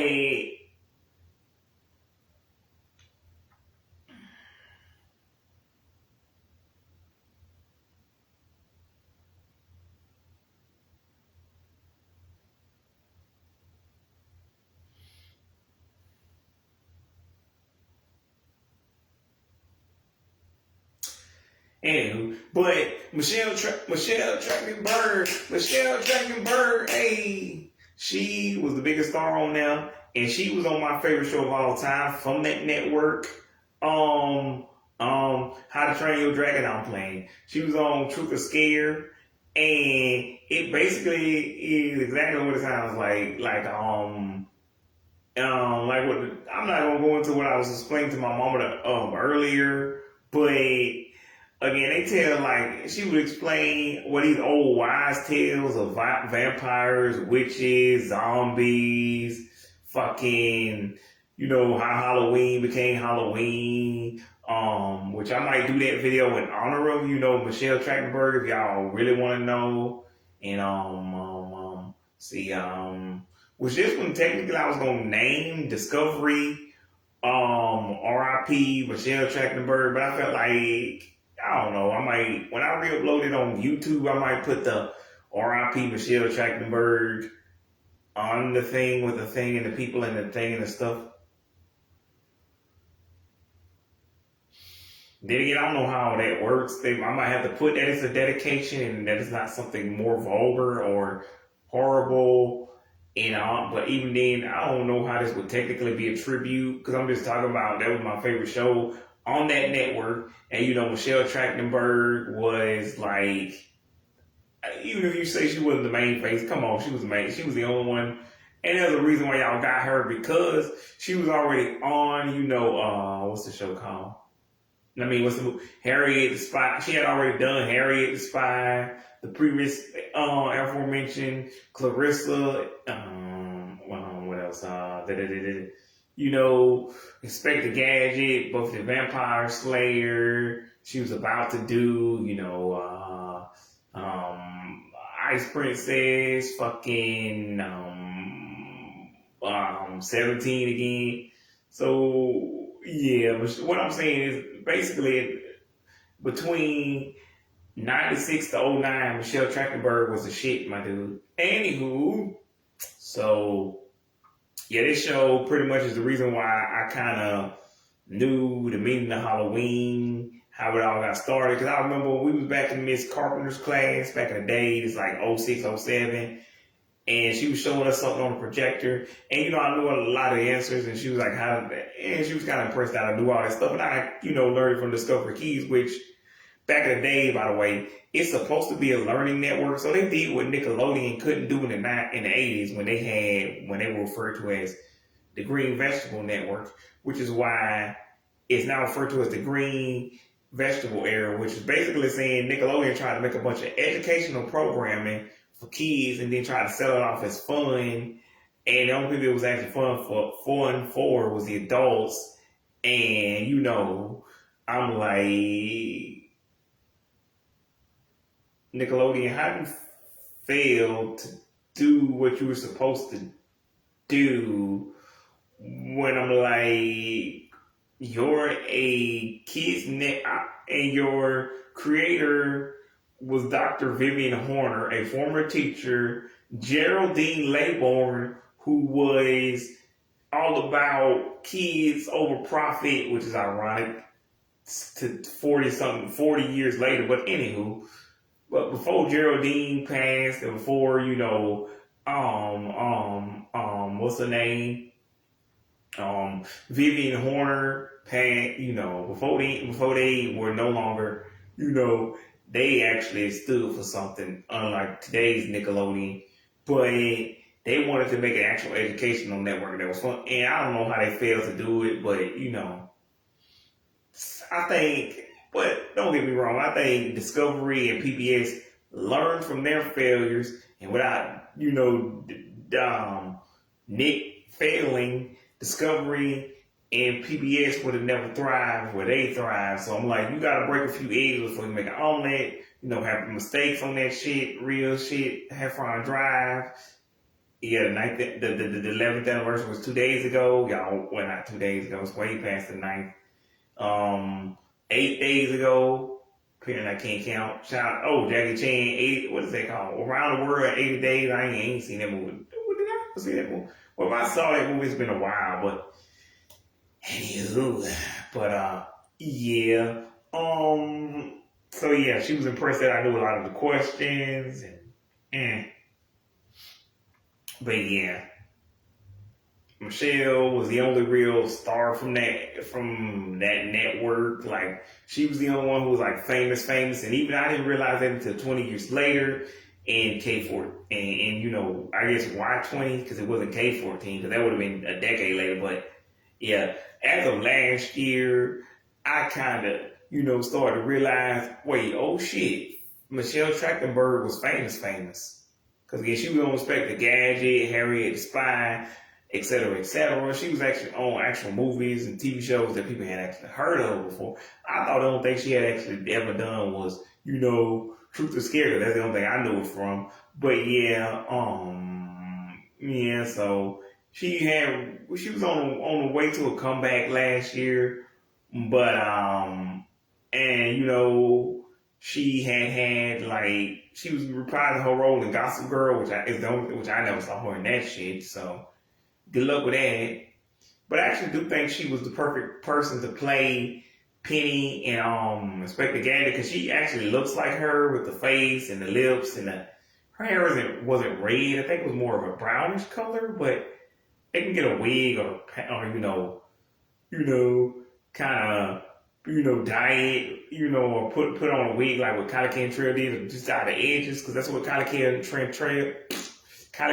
[SPEAKER 1] anywho, but Michelle Trachtenberg, hey, she was the biggest star on there, and she was on my favorite show of all time from that network. How to Train Your Dragon. I'm playing. She was on Truth or Scare, and it basically is exactly what it sounds like. Like what I'm not gonna go into what I was explaining to my mama earlier, but again, they tell like she would explain what these old wise tales of vampires, witches, zombies, fucking, how Halloween became Halloween. Which I might do that video in honor of, Michelle Trachtenberg if y'all really want to know. And see, which this one technically I was gonna name Discovery, R.I.P. Michelle Trachtenberg, but I felt like I don't know. I might when I re-upload it on YouTube, I might put the R.I.P. Michelle Trachtenberg on the thing with the thing and the people and the thing and the stuff. Then again, I don't know how that works. I might have to put that as a dedication and that it's not something more vulgar or horrible. But even then, I don't know how this would technically be a tribute because I'm just talking about that was my favorite show on that network. And Michelle Trachtenberg was like, even if you say she wasn't the main face, come on, she was the main. She was the only one. And there's a reason why y'all got her because she was already on, what's the show called? What's the movie? Harriet the Spy. She had already done Harriet the Spy, the previous aforementioned Clarissa. What else? Inspector Gadget, both the Vampire Slayer, she was about to do, Ice Princess, fucking 17 again. So yeah, what I'm saying is basically between 96 to '09, Michelle Trachtenberg was a shit, my dude. Anywho, so yeah, this show pretty much is the reason why I kind of knew the meaning of Halloween, how it all got started. Because I remember when we was back in Miss Carpenter's class back in the day, it's like '06, '07, and she was showing us something on the projector. And, I knew a lot of the answers, and she was like, and she was kind of impressed that I knew all that stuff. And I, learned from Discoverykids, which back in the day, by the way, it's supposed to be a learning network. So they did what Nickelodeon couldn't do in the 80s when they were referred to as the Green Vegetable Network, which is why it's now referred to as the Green Vegetable Era, which is basically saying Nickelodeon tried to make a bunch of educational programming for kids and then try to sell it off as fun. And the only people it was actually fun for was the adults. And, I'm like, Nickelodeon, how do you fail to do what you were supposed to do when I'm like, you're a kid's net and your creator was Dr. Vivian Horner, a former teacher, Geraldine Laybourne, who was all about kids over profit, which is ironic to 40 years later, but anywho. But before Geraldine passed, and before what's her name? Vivian Horner passed. Before they were no longer, they actually stood for something unlike today's Nickelodeon. But they wanted to make an actual educational network that was fun, and I don't know how they failed to do it, but I think. But don't get me wrong, I think Discovery and PBS learned from their failures, and without, Nick failing, Discovery and PBS would have never thrived where they thrive. So I'm like, you gotta break a few eggs before you make an omelet, have mistakes on that shit, real shit, have fun drive. Yeah, the 11th anniversary was 2 days ago. Y'all, well, not 2 days ago, it's way past the 9th. 8 days ago, apparently I can't count. Jackie Chan, what is that called? Around the World in 80 Days. I ain't seen that movie. Did I see that movie? Well, if I saw that movie, it's been a while, but anywho. But yeah. So yeah, she was impressed that I knew a lot of the questions and but yeah. Michelle was the only real star from that network. Like, she was the only one who was like famous, and even I didn't realize that until 20 years later in K4 and I guess Y20 because it wasn't K14 because that would have been a decade later. But yeah, as of last year, I kind of started to realize, wait, oh shit, Michelle Trachtenberg was famous because again she was on Inspector Gadget, Harriet the Spy, etc., etc. She was actually on actual movies and TV shows that people had actually heard of before. I thought the only thing she had actually ever done was, Truth or Scare. That's the only thing I knew it from. But yeah, so she was on the way to a comeback last year, but she had like she was reprising her role in Gossip Girl, which I never saw her in that shit. So good luck with that. But I actually do think she was the perfect person to play Penny and Inspector Gadget because she actually looks like her with the face and the lips and her hair wasn't red. I think it was more of a brownish color, but they can get a wig or kind of dye it, or put on a wig like what Kylie Cantrell did, or just out the edges, because that's what Kylie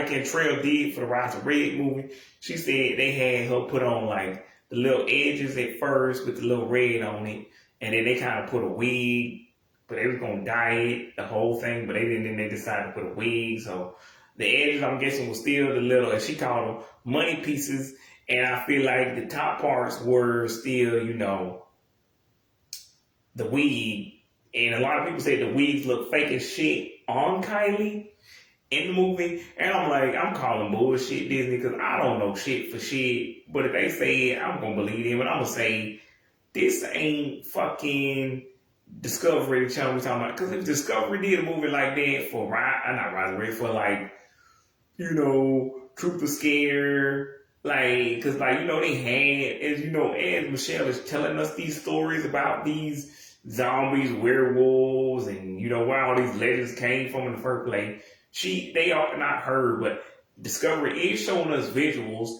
[SPEAKER 1] Cantrell did for the Rise of Red movie. She said they had her put on like the little edges at first with the little red on it, and then they kind of put a wig, but they was gonna dye it, the whole thing, but they didn't. Then they decided to put a wig, so the edges I'm guessing was still the little, as she called them, money pieces, and I feel like the top parts were still, the wig, and a lot of people say the wigs look fake as shit on Kylie in the movie, and I'm like, I'm calling bullshit Disney because I don't know shit for shit. But if they say it, I'm gonna believe them, and I'm gonna say this ain't fucking Discovery Channel we talking about. Because if Discovery did a movie like that for not Rise Red, for like, Truth or Scare, like, because like, they had, as Michelle is telling us these stories about these zombies, werewolves, and where all these legends came from in the first place. They are not her, but Discovery is showing us visuals,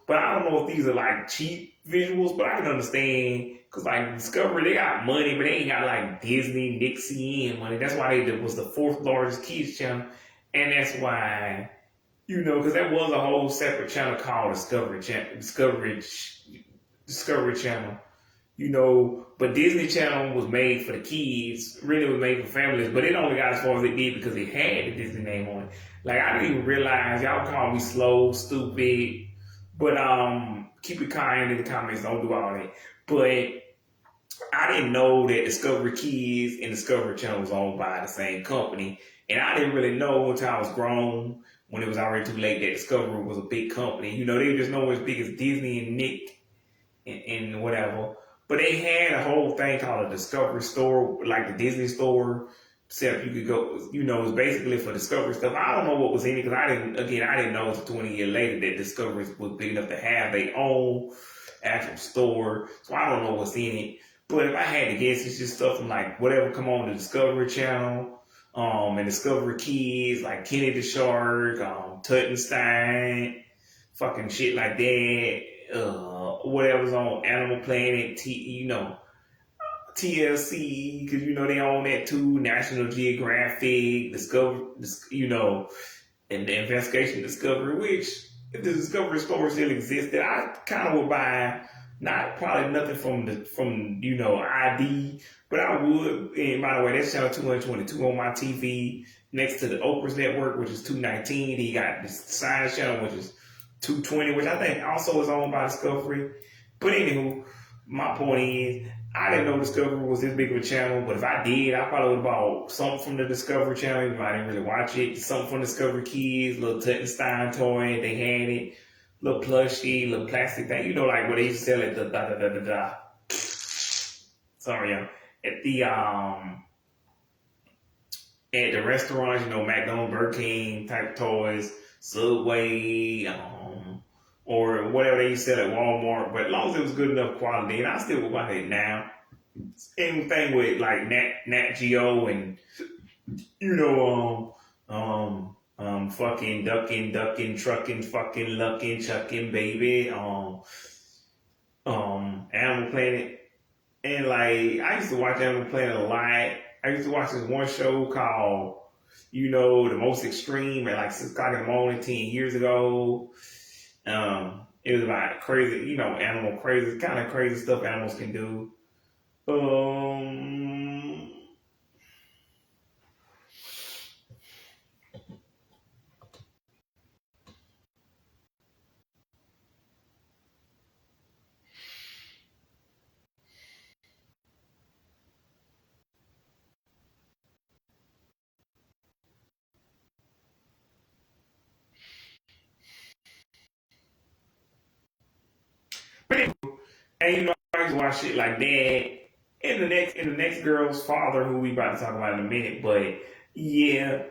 [SPEAKER 1] but I don't know if these are like cheap visuals, but I can understand because like Discovery, they got money, but they ain't got like Disney, Nixie, and money. That's why they was the fourth largest kids channel, and that's why because that was a whole separate channel called Discovery Channel. But Disney Channel was made for the kids, really was made for families, but it only got as far as it did because it had the Disney name on it. Like, I didn't even realize, y'all call me slow, stupid, but keep it kind in the comments, don't do all that. But I didn't know that Discovery Kids and Discovery Channel was owned by the same company, and I didn't really know until I was grown, when it was already too late, that Discovery was a big company. They just know as big as Disney and Nick and whatever. But they had a whole thing called a Discovery store, like the Disney store, except you could go, it's basically for Discovery stuff. I don't know what was in it because I didn't know until 20 years later that Discovery was big enough to have their own actual store. So I don't know what's in it. But if I had to guess, it's just stuff from like whatever come on the Discovery Channel, and Discovery Kids, like Kenny the Shark, Tuttenstein, fucking shit like that. Whatever's on Animal Planet, TLC, because they own that too. National Geographic, Discovery, and the Investigation Discovery. Which, if the Discovery store still existed, I kind of would buy. Not probably nothing from ID, but I would. And by the way, that's channel 222 on my TV next to the Oprah's network, which is 219. He got the Science Channel, which is 220, which I think also is owned by Discovery. But anywho, my point is, I didn't know Discovery was this big of a channel, but if I did, I probably would have bought something from the Discovery Channel, even if I didn't really watch it. Something from Discovery Kids, little Tuttenstein toy, they had it. Little plushie, little plastic thing, like what they used to sell at the Sorry, at the restaurants, McDonald's, Burger King type toys, Subway, or whatever they used to sell at Walmart. But as long as it was good enough quality, and I still would buy it now. Same thing with like Nat Geo and fucking ducking, trucking, fucking lucking, chucking, baby, Animal Planet. And like, I used to watch Animal Planet a lot. I used to watch this one show called, The Most Extreme at like 6 o'clock in the morning 10 years ago. It was about crazy, animal crazy, kind of crazy stuff animals can do. And I used to watch shit like that. And the next girl's father, who we about to talk about in a minute, but yeah.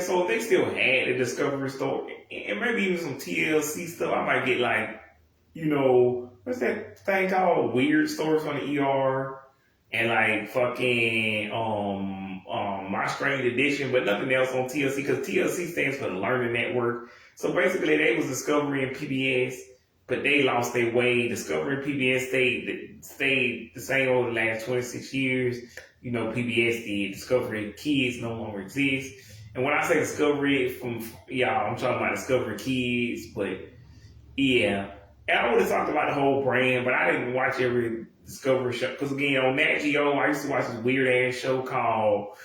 [SPEAKER 1] So they still had a Discovery store, and maybe even some TLC stuff. I might get like, what's that thing called? Weird Stories on the ER, and like fucking My Strange Edition, but nothing else on TLC because TLC stands for the Learning Network. So basically, they was Discovery and PBS. But they lost their way. Discovery and PBS stayed the same over the last 26 years. PBS did. Discovery Kids no longer exist. And when I say Discovery, I'm talking about Discovery Kids. But yeah, and I would have talked about the whole brand, but I didn't watch every Discovery show. Because again, on Nat Geo, I used to watch this weird ass show called,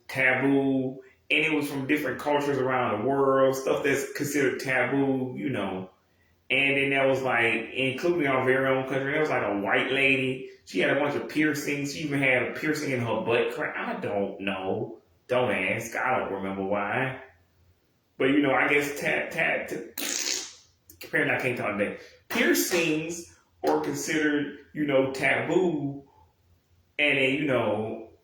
[SPEAKER 1] Taboo. And it was from different cultures around the world, stuff that's considered taboo, And then there was like, including our very own country, there was like a white lady. She had a bunch of piercings. She even had a piercing in her butt crack. I don't know. Don't ask. I don't remember why. But I guess apparently I can't talk today. Piercings are considered, taboo, and then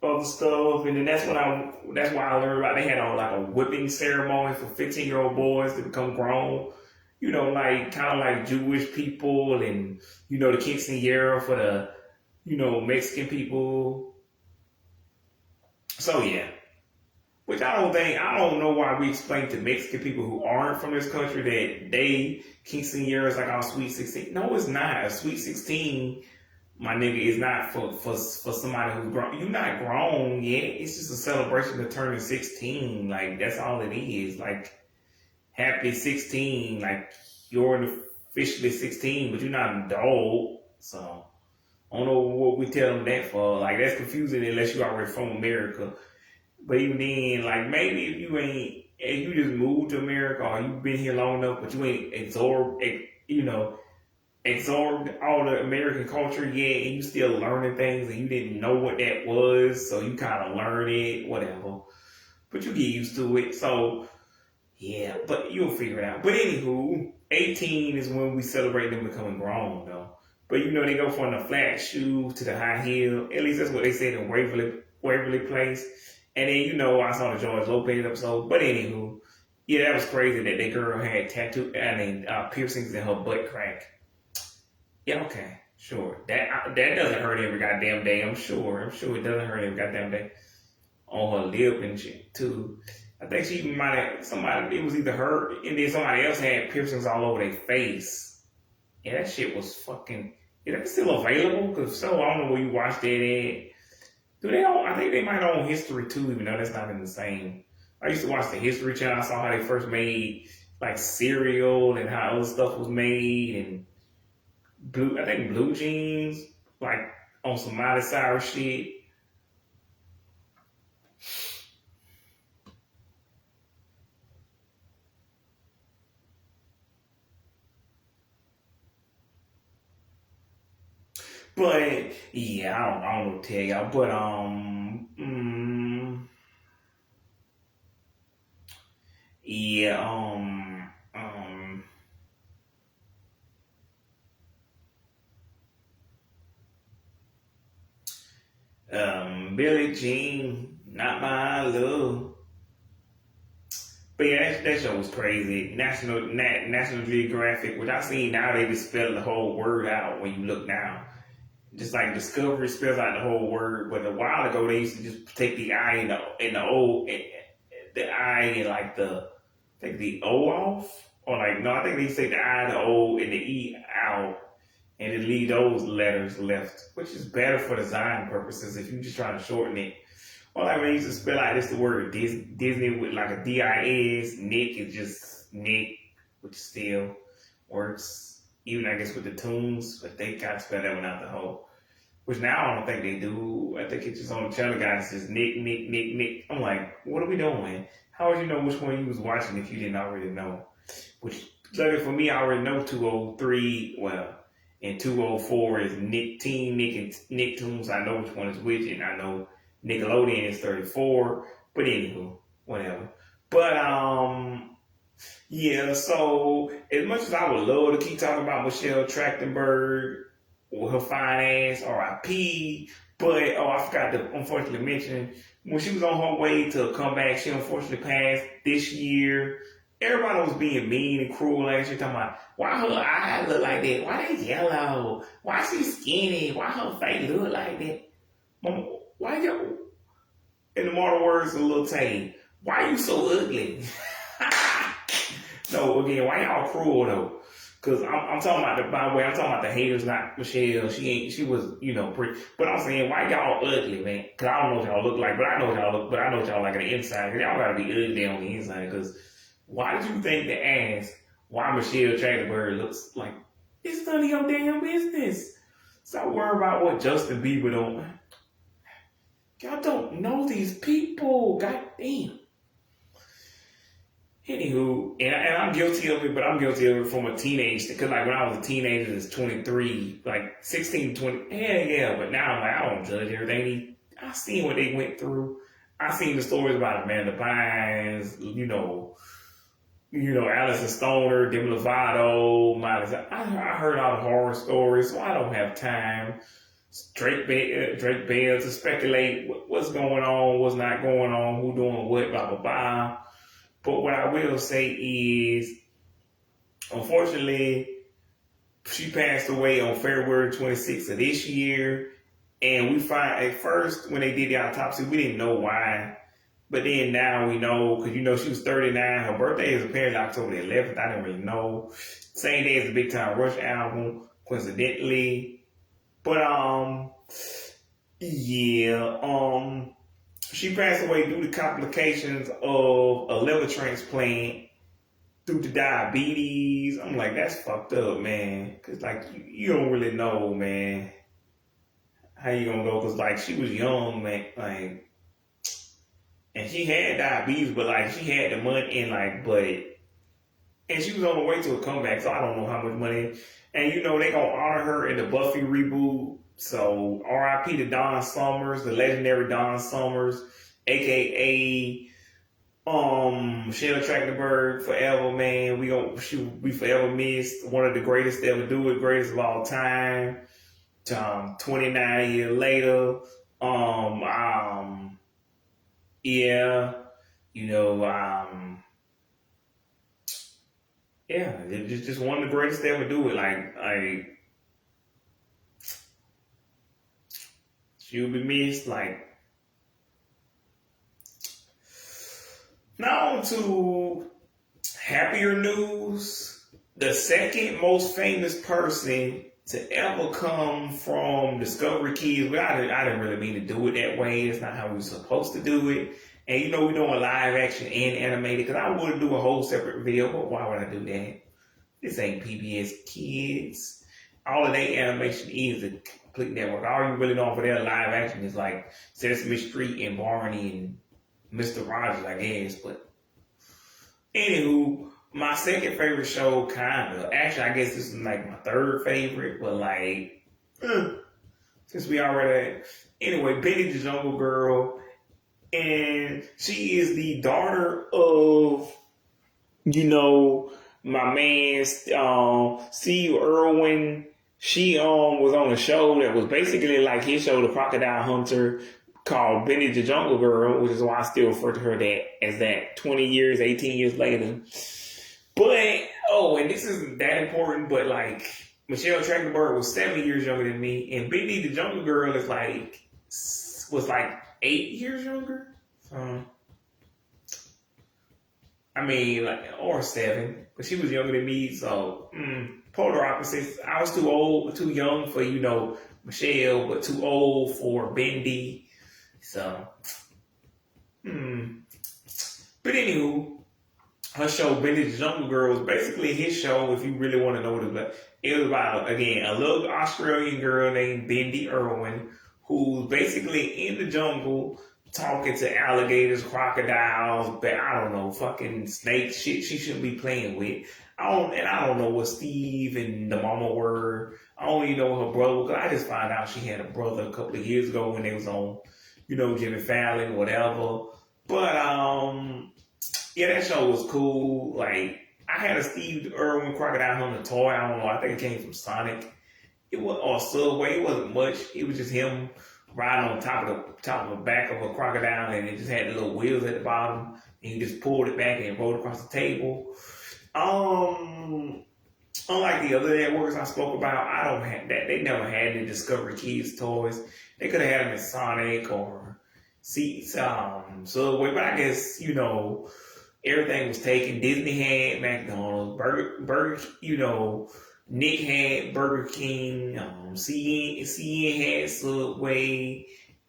[SPEAKER 1] other stuff, and then that's why I learned about they had like a whipping ceremony for 15-year-old boys to become grown. Like kind of like Jewish people, and the quinceañera for the Mexican people. So yeah. Which I don't know why we explain to Mexican people who aren't from this country that they quinceañera is like our sweet 16. No, it's not. A sweet 16, my nigga, is not for somebody who's grown. You're not grown yet. It's just a celebration of turning 16. Like, that's all it is. Like, happy 16. Like, you're officially 16, but you're not an adult. So, I don't know what we tell them that for. Like, that's confusing unless you're already from America. But even then, like, maybe if you just moved to America or you've been here long enough, but you ain't absorbed all the American culture yet, and you still learning things and you didn't know what that was, so you kind of learn it, whatever. But you get used to it, so yeah, but you'll figure it out. But anywho, 18 is when we celebrate them becoming grown, though. But they go from the flat shoe to the high heel. At least that's what they said in Waverly Place. And then, I saw the George Lopez episode. But anywho, yeah, that was crazy that girl had piercings in her butt crack. Yeah, okay, sure. That doesn't hurt every goddamn day. I'm sure it doesn't hurt every goddamn day. On her lip and shit too. I think she might have somebody. It was either her and then somebody else had piercings all over their face. Yeah, that shit was fucking. Is that still available? Because so I don't know where you watched that at. Do they own? I think they might own History too, even though that's not in the same. I used to watch the History Channel. I saw how they first made like cereal and how other stuff was made and blue jeans, like on some Miley Cyrus shit. But yeah, I don't know what to tell y'all. But Billie Jean, Not My Love. But yeah, that show was crazy. National Geographic, which I seen now they just spell the whole word out when you look now. Just like Discovery spells out the whole word, but a while ago they used to just take the I and the O, and the I and like take the O off, or like no, I think they used to take the I, the O, and the E out, and then leave those letters left, which is better for design purposes if you're just trying to shorten it. Or like when they used to spell out this the word Disney with like a D-I-S, Nick is just Nick, which still works. Even I guess with the tunes, but they got to spell that one out the whole. Which now I don't think they do. I think it's just on the channel guys, it's just Nick. I'm like, what are we doing? How would you know which one you was watching if you didn't already know? Which, luckily for me, I already know 203, and 204 is Nick and Nick Tunes. I know which one is which, and I know Nickelodeon is 34. But anywho, whatever. But, yeah, so as much as I would love to keep talking about Michelle Trachtenberg with her fine ass, R.I.P., but, I forgot to unfortunately mention, when she was on her way to a comeback, she unfortunately passed this year. Everybody was being mean and cruel last year, talking about, why her eyes look like that? Why they yellow? Why she skinny? Why her face look like that? Mama, why you, in the mortal words of Lil Tay, why you so ugly? No, again, why y'all cruel though? Cause I'm talking about by the way, I'm talking about the haters, not Michelle. She was, pretty. But I'm saying, why y'all ugly, man? Cause I don't know what y'all look like, but I know what y'all like on the inside. Cause y'all gotta be ugly on the inside. Cause why did you think to ask why Michelle Trachtenberg looks like? It's none of your damn business. Stop worrying about what Justin Bieber don't. Y'all don't know these people. God damn. Anywho, and I'm guilty of it, but I'm guilty of it from a teenage, because like when I was a teenager, it's 23, like 16, 20, yeah, but now I'm like, I don't judge everything. I seen what they went through. I seen the stories about Amanda Bynes, Allison Stoner, Demi Lovato, I heard all the horror stories, so I don't have time. Drake Bell to speculate what's going on, what's not going on, who doing what, blah blah blah. But what I will say is, unfortunately, she passed away on February 26th of this year. And we find, at first, when they did the autopsy, we didn't know why. But then now we know, because she was 39. Her birthday is apparently October the 11th. I didn't really know. Same day as the Big Time Rush album, coincidentally. But, she passed away due to complications of a liver transplant due to diabetes. I'm like, that's fucked up, man. Because, like, you don't really know, man, how you gonna go. Because, like, she was young, man. Like, and she had diabetes, but, like, she had the money and, like, and she was on the way to a comeback, so I don't know how much money. And, they gonna honor her in the Buffy reboot. So, R.I.P. to Dawn Summers, the legendary Dawn Summers, a.k.a. Michelle Trachtenberg, forever, man. She will be forever missed. One of the greatest to ever do it, greatest of all time. 29 years later. Yeah, just one of the greatest to ever do it. Like, she'll be missed. Like, now on to happier news. The second most famous person to ever come from Discoverykids. But I didn't really mean to do it that way. It's not how we were supposed to do it. And we're doing live action and animated, because I would do a whole separate video, but why would I do that? This ain't PBS Kids. All of their animation is a complete network. All you really know for their live action is like Sesame Street and Barney and Mr. Rogers, I guess. But anywho, my second favorite show, actually, I guess this is like my third favorite, but like, since we already, anyway, Benny the Jungle Girl, and she is the daughter of, my man, Steve Irwin. She was on a show that was basically like his show, The Crocodile Hunter, called Benny the Jungle Girl, which is why I still refer to her as that 20 years, 18 years later. But, and this isn't that important, but like, Michelle Trachtenberg was 7 years younger than me, and Benny the Jungle Girl was like 8 years younger. Or 7, but she was younger than me, so polar opposites. I was too young for, Michelle, but too old for Bendy. So, but anywho, her show, Bendy the Jungle Girl, was basically his show, if you really want to know what it was about. It was about, again, a little Australian girl named Bendy Irwin, who's basically in the jungle talking to alligators, crocodiles, but I don't know, fucking snakes, shit she shouldn't be playing with. I don't know what Steve and the mama were. I don't even know her brother, because I just found out she had a brother a couple of years ago when they was on, Jimmy Fallon, whatever. But, that show was cool. Like, I had a Steve Irwin Crocodile Hunter toy. I don't know, I think it came from Sonic. Or Subway. It wasn't much. It was just him riding on top of the back of a crocodile, and it just had the little wheels at the bottom, and you just pulled it back and rolled across the table. Unlike the other networks I spoke about, I don't have that. They never had any Discoverykids toys. They could have had them in Sonic or Subway, but I guess, everything was taken. Disney had McDonald's, Burger, Nick had Burger King, CN had Subway,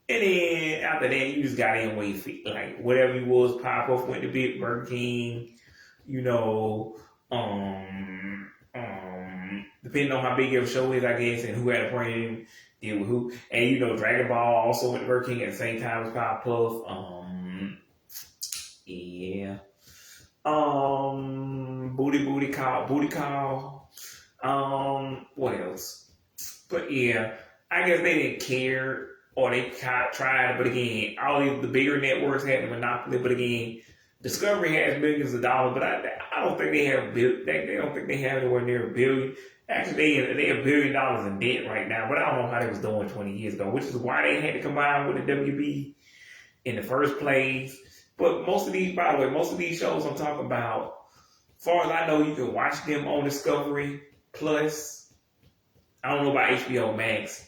[SPEAKER 1] and then after that, you just got in way like whatever you was, Pop-Up went to be Burger King, depending on how big your show is, I guess, and who had a brand, deal with who, and Dragon Ball also went to Burger King at the same time as Pop-Puff. Yeah. Booty call. What else? But yeah, I guess they didn't care or they tried. But again, all the bigger networks had the monopoly. But again, Discovery has billions of dollars, but I don't think they have they don't think they have anywhere near a billion. Actually, they have $1 billion in debt right now, but I don't know how they was doing 20 years ago, which is why they had to combine with the WB in the first place. But most of these, by the way, most of these shows I'm talking about, as far as I know, you can watch them on Discovery Plus. I don't know about HBO Max.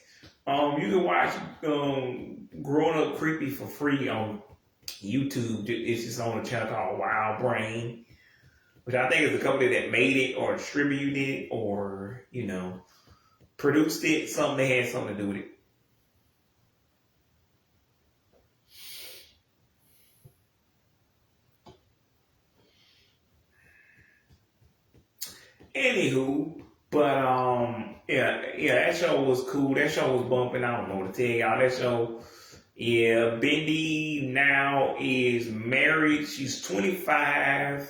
[SPEAKER 1] You can watch Grown Up Creepy for free on YouTube. It's just on a channel called Wild Brain, which I think is the company that made it or distributed it or, produced it. They had something to do with it. Anywho, but that show was cool. That show was bumping. I don't know what to tell y'all. That show, yeah, Bendy now is married. She's 25,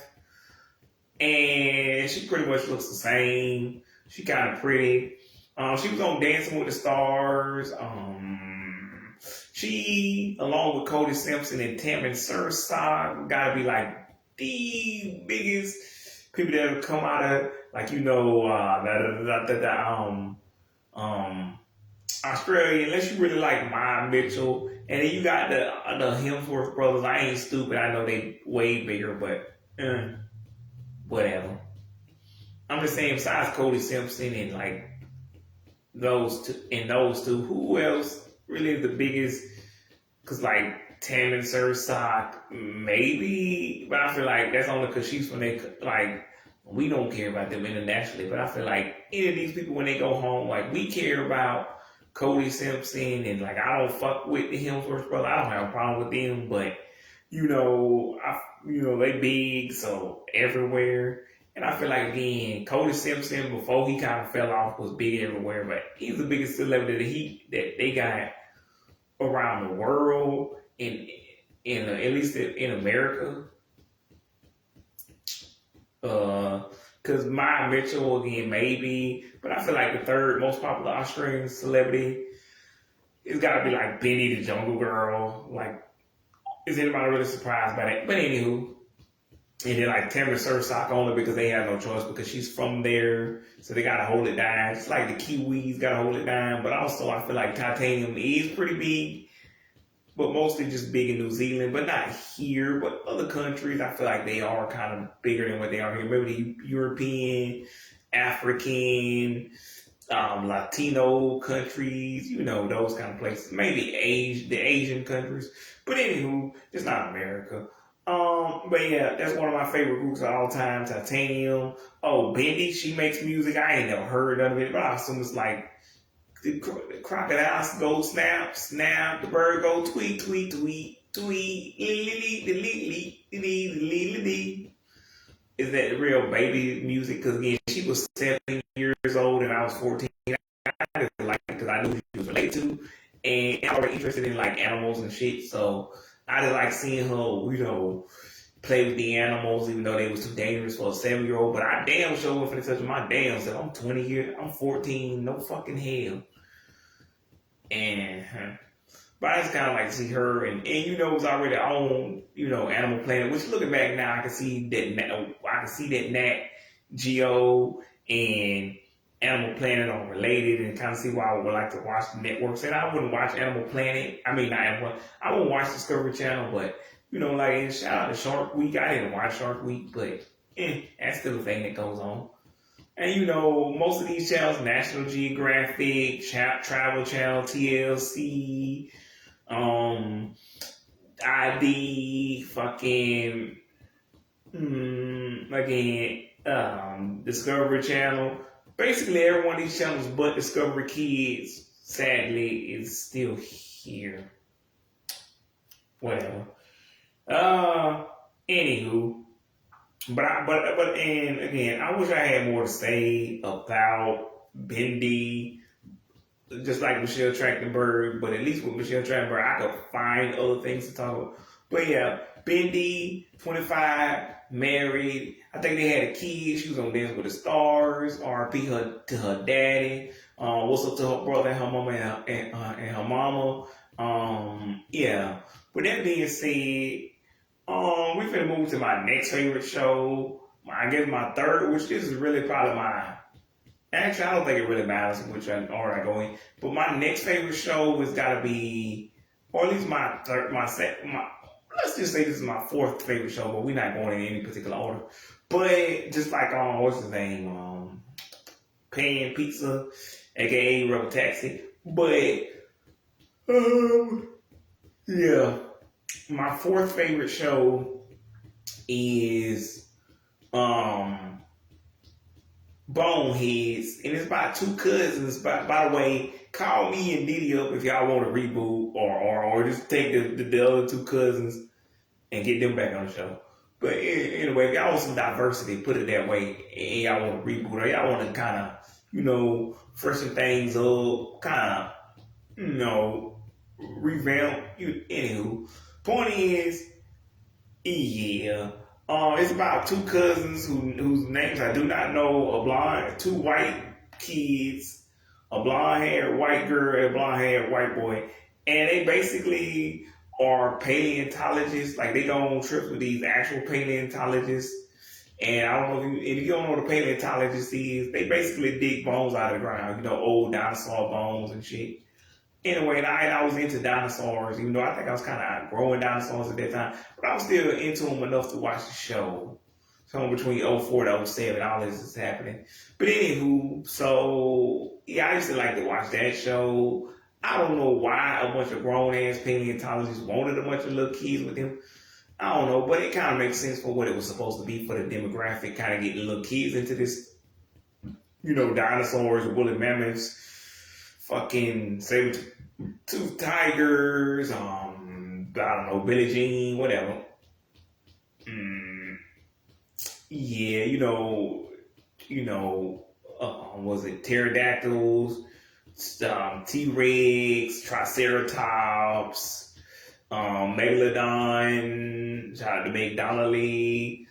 [SPEAKER 1] and she pretty much looks the same. She kind of pretty. She was on Dancing with the Stars. She, along with Cody Simpson and Tammin Sursok, gotta be like the biggest people that have come out of, like, Australia, unless you really like Maya Mitchell. And then you got the Hemsworth brothers. I ain't stupid. I know they way bigger, but whatever. I'm just saying, besides Cody Simpson and like those two, who else really is the biggest? Because like Tammin Sursok, maybe, but I feel like that's only because she's from we don't care about them internationally. But I feel like any of these people, when they go home, like, we care about Cody Simpson, and like, I don't fuck with the Hemsworth brother. I don't have a problem with them, but they big, so everywhere. And I feel like, again, Cody Simpson, before he kind of fell off, was big everywhere, but he's the biggest celebrity that they got around the world, at least in America. Because Maya Mitchell, again, maybe, but I feel like the third most popular Australian celebrity, it's got to be like Benny the Jungle Girl. Like, is anybody really surprised by that? But anywho, and then like Tammin Sursok only because they have no choice because she's from there, so they gotta hold it down. Just like the Kiwis gotta hold it down, but also I feel like Titanium is pretty big, but mostly just big in New Zealand, but not here. But other countries, I feel like they are kind of bigger than what they are here. Maybe the European, African, Latino countries, those kind of places. Maybe the Asian countries. But anywho, it's not America. But yeah, that's one of my favorite groups of all time, Titanium. Oh, Bendy, she makes music. I ain't never heard of it, but I assume it's like the crocodiles go snap, snap, the bird go tweet, tweet, tweet, tweet, is that real baby music? Because again, she was 7 years old and I was 14. I just like it because I knew she was related to, and I was interested in like animals and shit. So I just like seeing her, play with the animals, even though they was too dangerous for a 7-year-old. But I damn sure wasn't finna touch my damn self. I'm 20 years, I'm 14, no fucking hell. And but I just kind of like to see her, and it was already on, Animal Planet. Which looking back now, I can see that Nat Geo and Animal Planet are related, and kind of see why I would like to watch the networks. And I wouldn't watch Animal Planet. I mean, not Animal. I wouldn't watch Discovery Channel, but like, shout out to Shark Week. I didn't watch Shark Week, but that's still a thing that goes on. And most of these channels, National Geographic, Travel Channel, TLC, ID, fucking, Discovery Channel. Basically, every one of these channels but Discoverykids, sadly, is still here. Whatever. Anywho, and again, I wish I had more to say about Bendy, just like Michelle Trachtenberg. But at least with Michelle Trachtenberg, I could find other things to talk about. But yeah, Bendy, 25, married. I think they had a kid. She was on Dance with the Stars. R.P. her to her daddy. What's up to her brother and her mama and her mama. Yeah. With that being said, we finna move to my next favorite show. I guess my third, which this is really probably my. Actually, I don't think it really matters which order I go in. But my next favorite show has got to be, or at least my third, let's just say this is my fourth favorite show, but we're not going in any particular order. But just like, what's his name? Pan Pizza, aka Rebel Taxi. But, yeah. My fourth favorite show is, Boneheads, and it's about two cousins. By the way, call me and Diddy up if y'all want to reboot, or just take the other two cousins and get them back on the show. But anyway, if y'all want some diversity, put it that way, and y'all want to reboot, or y'all want to kind of, freshen things up, kind of, revamp. Anywho, point is, yeah. It's about two cousins whose names I do not know. Two white kids, a blonde-haired white girl, and a blonde-haired white boy, and they basically are paleontologists. Like they go on trips with these actual paleontologists. And I don't know if you don't know what a paleontologist is, they basically dig bones out of the ground, old dinosaur bones and shit. Anyway, and I was into dinosaurs, even though I think I was kind of outgrowing dinosaurs at that time, but I was still into them enough to watch the show. Somewhere between '04 to '07, all this is happening. But anywho, so yeah, I used to like to watch that show. I don't know why a bunch of grown ass paleontologists wanted a bunch of little kids with them. I don't know, but it kind of makes sense for what it was supposed to be for the demographic, kind of getting little kids into this, dinosaurs, woolly mammoths, fucking saber-tooth tigers, I don't know, Billie Jean, whatever. Yeah, was it pterodactyls, T-Rex, Triceratops, Megalodon, shout out to McDonaldly,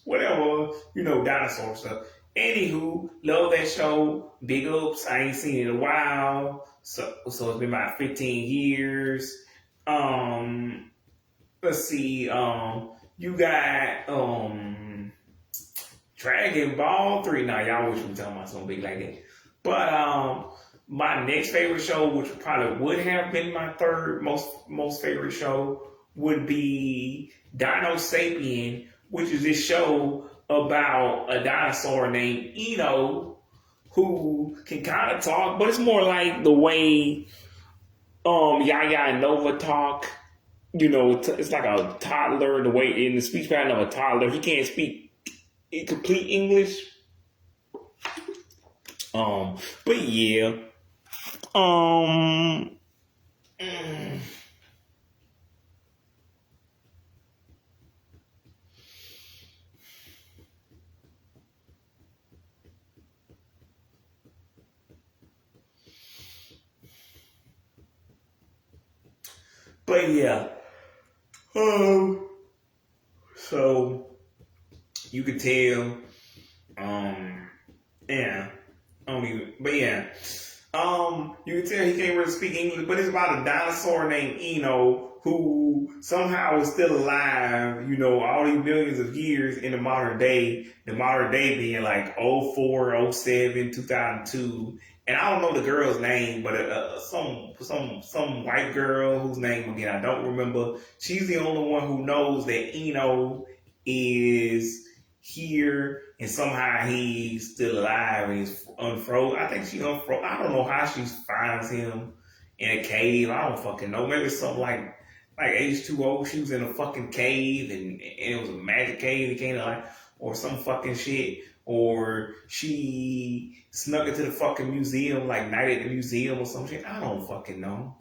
[SPEAKER 1] whatever, dinosaur stuff. Anywho, love that show. Big ups. I ain't seen it in a while. So it's been about 15 years. Let's see. You got Dragon Ball 3. Now y'all wish we were talking about something big like that. But my next favorite show, which probably would have been my third most favorite show, would be Dino Sapien, which is this show about a dinosaur named Eno who can kind of talk, but it's more like the way Yaya and Nova talk. It's like a toddler, the way in the speech pattern of a toddler. He can't speak in complete English. But yeah. But yeah. So you could tell, yeah. But yeah. You can tell he can't really speak English, but it's about a dinosaur named Eno who somehow is still alive, all these millions of years in the modern day being like '04, '07, 2002. And I don't know the girl's name, but some white girl whose name again I don't remember. She's the only one who knows that Eno is here and somehow he's still alive and he's unfrozen. I think she unfrozen. I don't know how she finds him in a cave. I don't fucking know. Maybe it's something like H2O. She was in a fucking cave and it was a magic cave that came to life, or some fucking shit. Or she snuck into the fucking museum, like Night at the Museum or some shit. I don't fucking know.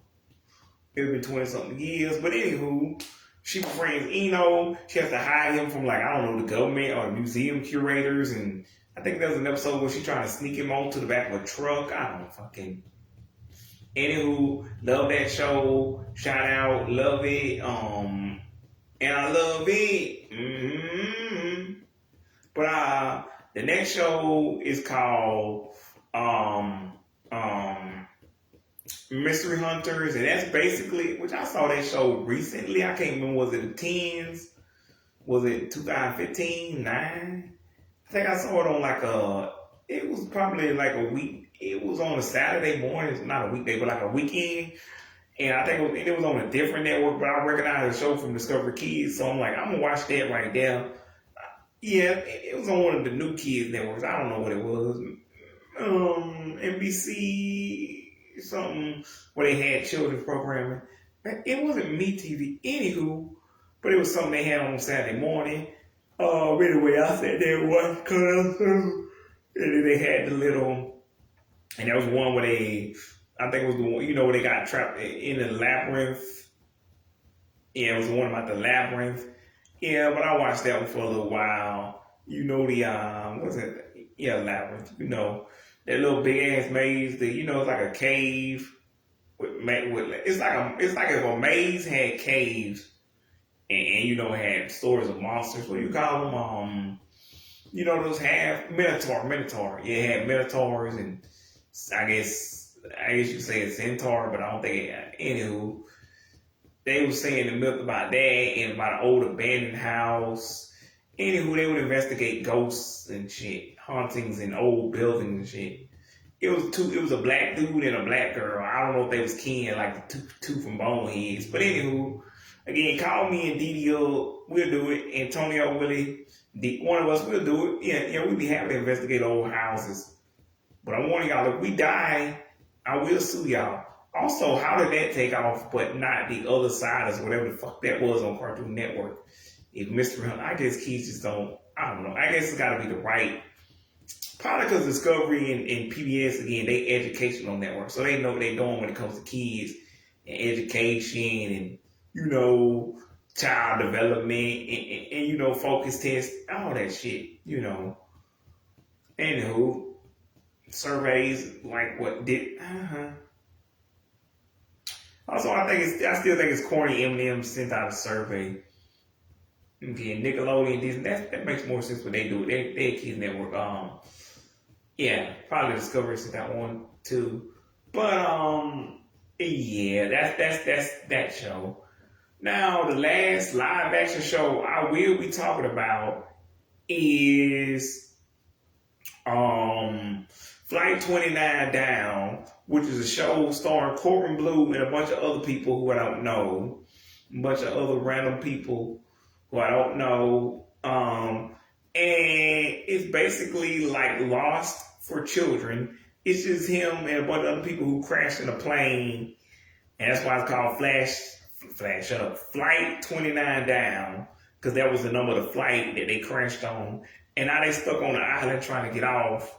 [SPEAKER 1] It's been 20 something years. But anywho, she befriends Eno. She has to hide him from, I don't know, the government or museum curators. And I think there's an episode where she's trying to sneak him onto the back of a truck. I don't fucking. Anywho, love that show. Shout out, love it. and I love it. Mm-hmm. But the next show is called um, um, Mystery Hunters, and that's basically, which I saw that show recently. I can't remember, was it the tens? Was it 2015, 9? I think I saw it on it was probably like a week. It was on a Saturday morning, not a weekday, but like a weekend. And I think it was on a different network, but I recognized the show from Discovery Kids. So I'm like, I'm going to watch that right there. Yeah, it was on one of the new kids networks. I don't know what it was. NBC, something where they had children's programming. It wasn't Me TV, anywho, but it was something they had on Saturday morning. Anyway, I sat there and watched Cuz, and then they had the little, and there was one where I think it was the one, where they got trapped in the labyrinth. Yeah, it was the one about the labyrinth. Yeah, but I watched that one for a little while. What's it? Yeah, labyrinth. That little big ass maze. It's like a cave. It's like if a maze had caves, and had stories of monsters. What do you call them? Those half minotaur. Yeah, it had minotaurs, and I guess you could say it's centaur, but I don't think it. Anywho, they were saying the myth about that and about an old abandoned house. Anywho, they would investigate ghosts and shit, hauntings in old buildings and shit. It was a black dude and a black girl. I don't know if they was kin, like the two from Boneheads. But anywho, again, call me and Didi up. We'll do it. Antonio, Willie, one of us will do it. Yeah, we'd be happy to investigate old houses. But I'm warning y'all, if we die, I will sue y'all. Also, how did that take off, but not the other side or whatever the fuck that was on Cartoon Network? If Mr. Hunt, I guess kids just don't, I don't know. I guess it's got to be the right, probably because Discovery and PBS, again, they educational network. So they know what they're doing when it comes to kids and education and, child development and focus tests, all that shit, Anywho, surveys like what did, Also, I still think it's corny. Eminem sent out a survey. Okay, Nickelodeon, Disney. That makes more sense what they do. They Kids Network. Yeah, probably Discovery sent out one too. But yeah, that's that show. Now the last live action show I will be talking about is Flight 29 Down, which is a show starring Corbin Blue and a bunch of other people who I don't know, a bunch of other random people who I don't know. And it's basically like Lost for children. It's just him and a bunch of other people who crashed in a plane, and that's why it's called Flight 29 Down, because that was the number of the flight that they crashed on. And now they stuck on the island trying to get off.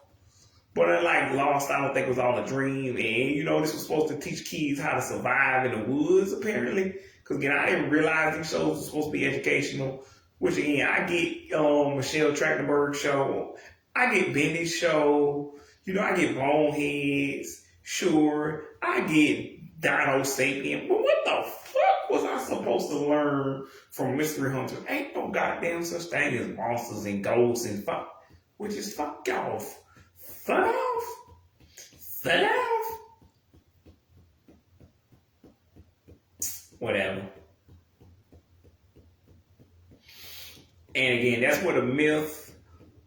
[SPEAKER 1] But unlike Lost, I don't think it was all a dream. And, this was supposed to teach kids how to survive in the woods, apparently. Because, again, I didn't realize these shows were supposed to be educational. Which, again, I get Michelle Trachtenberg show. I get Bendy's show. I get Boneheads. Sure. I get Dino Sapien. But what the fuck was I supposed to learn from Mystery Hunters? Ain't no goddamn such thing as monsters and ghosts and fuck. Which is fuck off. Fuck off. Fuck off. Whatever. And again, that's where the myth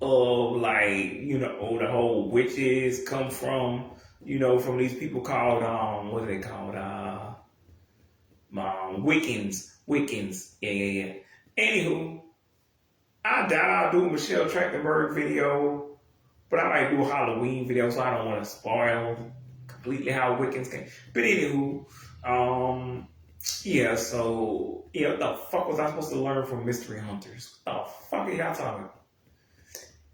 [SPEAKER 1] of the whole witches come from. From these people called what are they called? Wiccans. Yeah. Anywho, I doubt I'll do a Michelle Trachtenberg video, but I might do a Halloween video, so I don't want to spoil completely how Wiccans came. But anywho, yeah, so, what the fuck was I supposed to learn from Mystery Hunters? What the fuck are y'all talking about?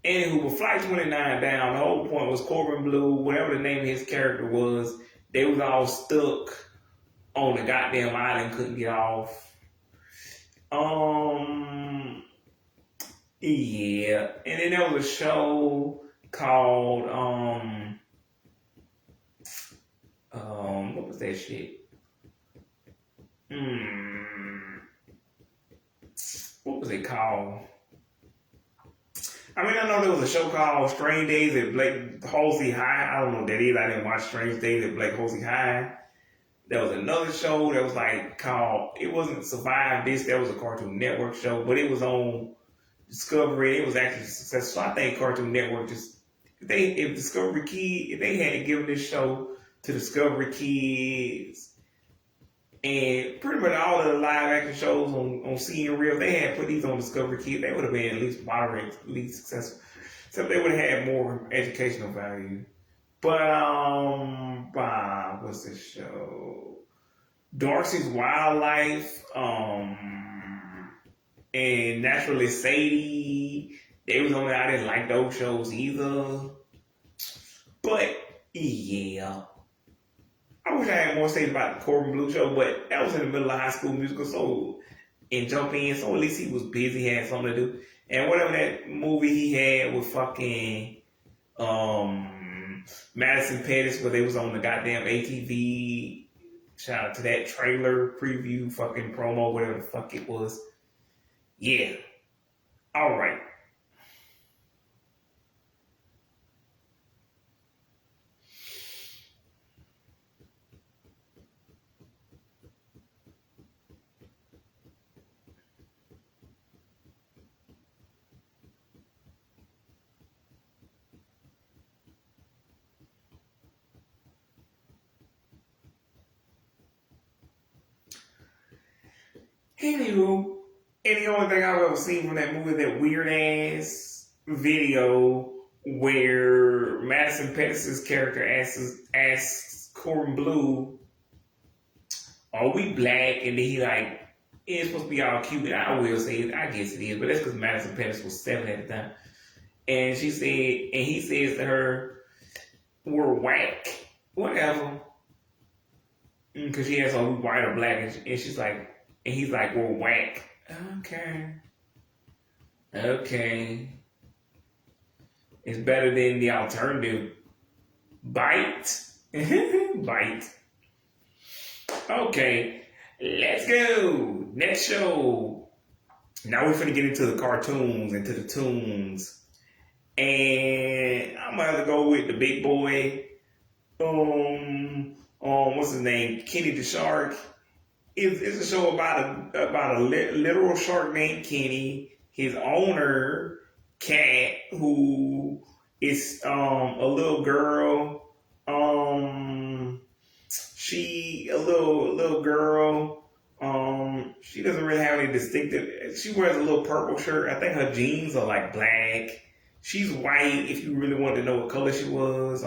[SPEAKER 1] Anywho, with Flight 29 Down, the whole point was Corbin Blue, whatever the name of his character was, they was all stuck on the goddamn island, couldn't get off. Yeah. And then there was a show called, what was that shit? was it called? I mean, I know there was a show called Strange Days at Blake Halsey High. I don't know what that is. I didn't watch Strange Days at Blake Halsey High. There was another show that was like called, it wasn't Survive This, that was a Cartoon Network show, but it was on Discovery. It was actually successful. So I think Cartoon Network just, if Discovery Kids, if they had given this show to Discovery Kids, and pretty much all of the live action shows on Seeing Real, they had put these on Discovery Kids, they would have been at least moderately successful. Except they would have had more educational value. But, what's this show? Darcy's Wildlife, and Naturally Sadie. They was on there. I didn't like those shows either. But, yeah. I wish I had more to say about the Corbin Blue show, but that was in the middle of High School Musical, and Jump In, so at least he was busy, had something to do. And whatever that movie he had with fucking Madison Pettis, where they was on the goddamn ATV, shout out to that trailer preview, fucking promo, whatever the fuck it was. Yeah. All right. Anywho, and the only thing I've ever seen from that movie, that weird ass video where Madison Pettis' character asks Corbin Blue, "Are we black?" And then he like, it's supposed to be all cute. And I will say it, I guess it is, but that's because Madison Pettis was 7 at the time. And she said, and he says to her, "We're whack, whatever," because she asks, "Are we white or black?" And she's like. And he's like, "We're whack." Okay. It's better than the alternative. Bite. Bite. Okay. Let's go. Next show. Now we're finna get into the cartoons, into the tunes. And I'm gonna have to go with the big boy. What's his name? Kenny the Shark. It's a show about a literal shark named Kenny. His owner, Cat, who is a little girl. She a little girl. She doesn't really have any distinctive. She wears a little purple shirt. I think her jeans are like black. She's white. If you really wanted to know what color she was.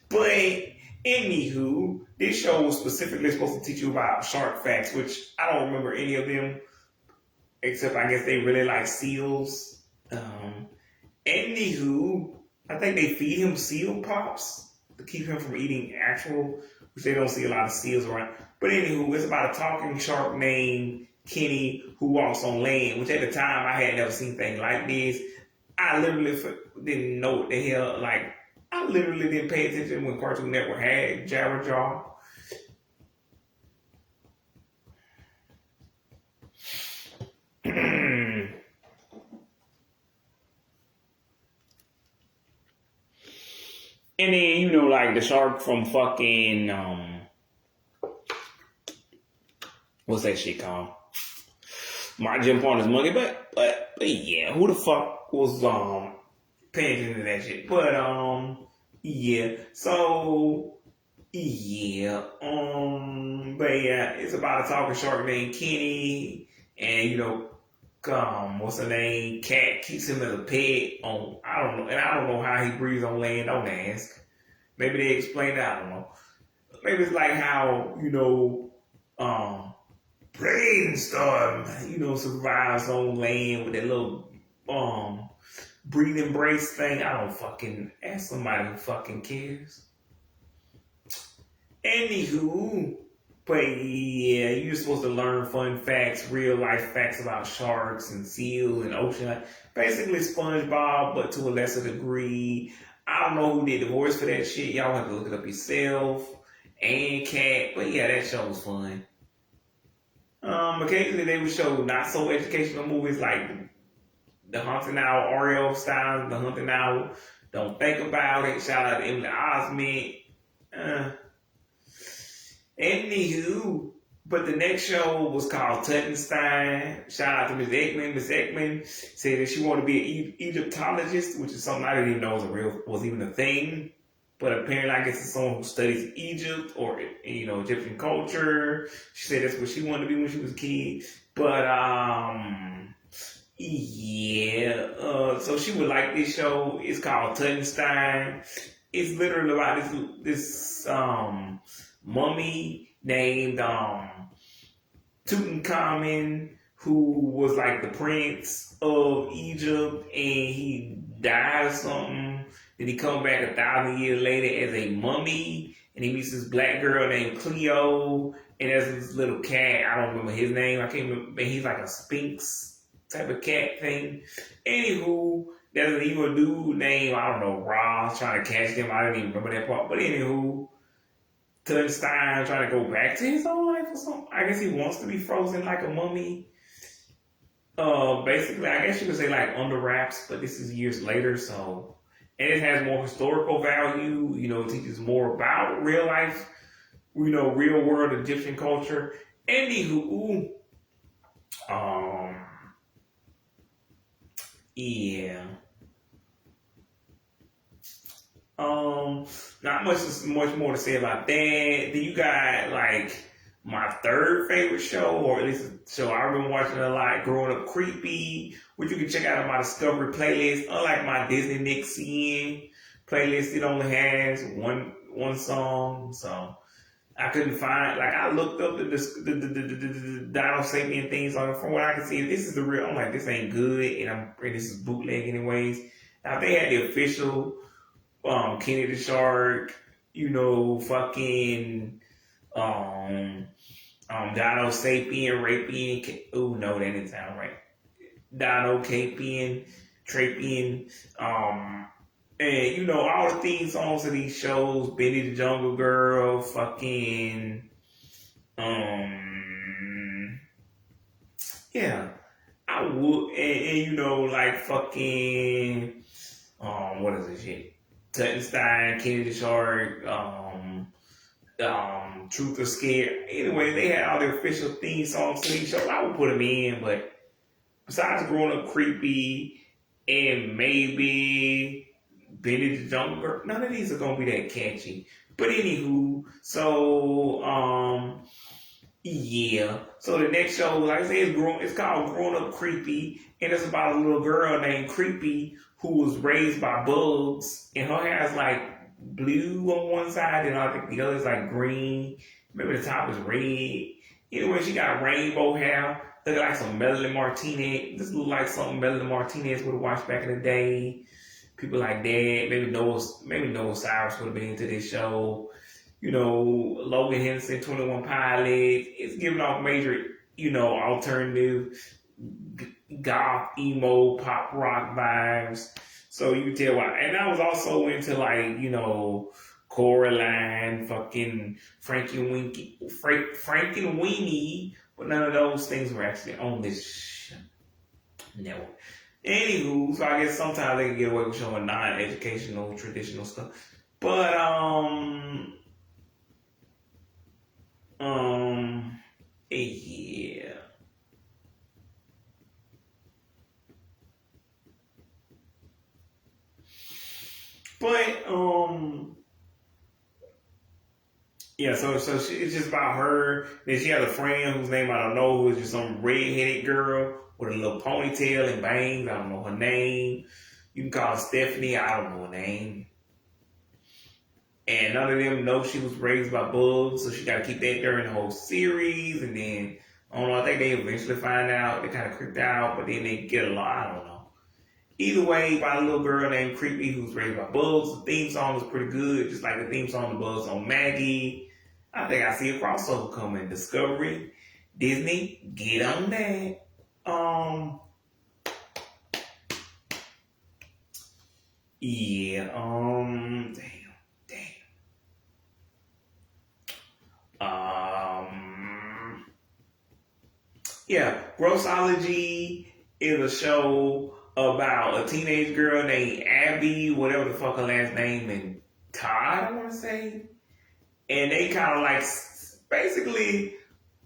[SPEAKER 1] But anywho, this show was specifically supposed to teach you about shark facts, which I don't remember any of them, except I guess they really like seals. Anywho, I think they feed him seal pops to keep him from eating actual, which they don't see a lot of seals around. But anywho, it's about a talking shark named Kenny who walks on land, which at the time I had never seen anything like this. I literally didn't know what the hell, like, I literally didn't pay attention when Cartoon Network had Jabber Jaw. And then, like the shark from fucking, what's that shit called? Might jump on his monkey, but yeah, who the fuck was, paying attention to that shit? But, yeah, so, yeah, but yeah, it's about a talking shark named Kenny, and, what's her name? Cat keeps him as a pet I don't know, and I don't know how he breathes on land, don't ask. Maybe they explain that, I don't know. Maybe it's like how, Brainstorm, survives on land with that little, breathing brace thing. I don't fucking ask somebody who fucking cares. Anywho, but yeah, you're supposed to learn fun facts, real life facts about sharks and seals and ocean life. Basically SpongeBob, but to a lesser degree. I don't know who did the voice for that shit. Y'all have to look it up yourself. And Cat, but yeah, that show was fun. Occasionally they would show not so educational movies like The Haunting Hour, Oreo style, The Haunting Hour. Don't think about it. Shout out to Emily Osment. Uh, Anywho, but the next show was called Tuttenstein. Shout out to Miss Ekman. Miss Ekman said that she wanted to be an Egyptologist, which is something I didn't even know was even a thing. But apparently, I guess it's someone who studies Egypt or Egyptian culture. She said that's what she wanted to be when she was a kid. But yeah. So she would like this show. It's called Tuttenstein. It's literally about this mummy named Tutankhamun, who was like the prince of Egypt, and he died or something. Then he come back 1,000 years later as a mummy, and he meets this black girl named Cleo, and there's this little cat. I don't remember his name. I can't remember. He's like a sphinx type of cat thing. Anywho, there's an evil dude named, I don't know, Ross trying to catch him. I didn't even remember that part. But anywho, Tunstein trying to go back to his own life or something. I guess he wants to be frozen like a mummy. Basically, I guess you could say like under wraps, but this is years later, so. And it has more historical value, it teaches more about real life, real world Egyptian culture. Anywho, yeah. Not much more to say about that. Then you got like my third favorite show, or at least a show I've been watching a lot, Growing Up Creepy, which you can check out on my Discovery playlist. Unlike my Disney Nixian playlist, it only has one song, so I couldn't find. Like I looked up the Dino Sapien theme song. From what I can see, this is the real. I'm like, this ain't good, and this is bootleg anyways. Now they had the official Kenny the Shark, fucking Dino Sapien, Rapien. Oh no, that didn't sound right. Dino Capien, Trapian, and all the theme songs of these shows, Benny the Jungle Girl, fucking yeah. I would and like fucking what is this shit? Tuttenstein, Kenny the Shark, Truth or Scare. Anyway, they had all the official theme songs to these shows. I would put them in, but besides Growing Up Creepy and maybe Benny the Jungle Girl, none of these are gonna be that catchy. But anywho, so yeah. So the next show, like I said, it's called Grown Up Creepy, and it's about a little girl named Creepy who was raised by bugs, and her hair is like blue on one side, and I think the other is like green. Maybe the top is red. Anyway, she got rainbow hair. Look like some Melanie Martinez. This look like something Melanie Martinez would have watched back in the day. People like that. Maybe Noah Cyrus would have been into this show. Logan Henderson, 21 Pilots. It's giving off major, alternative, goth, emo, pop rock vibes. So you can tell why. And I was also into like, Coraline, fucking Frankie and Weenie, but none of those things were actually on this network. Anywho, so I guess sometimes they can get away with showing non-educational, traditional stuff. But, yeah. But, yeah, so it's just about her. Then she has a friend whose name I don't know, who is just some redheaded girl with a little ponytail and bangs. I don't know her name. You can call her Stephanie. I don't know her name. And none of them know she was raised by bugs, so she got to keep that during the whole series. And then, I don't know, I think they eventually find out. They kind of creeped out, but then they get along. I don't know. Either way, by a little girl named Creepy who's raised by bugs. The theme song is pretty good, just like the theme song of Bugs on Maggie. I think I see a crossover coming. Discovery, Disney, get on that. Yeah, Yeah, Grossology is a show about a teenage girl named Abby, whatever the fuck her last name, and Todd, I want to say. And they kind of like basically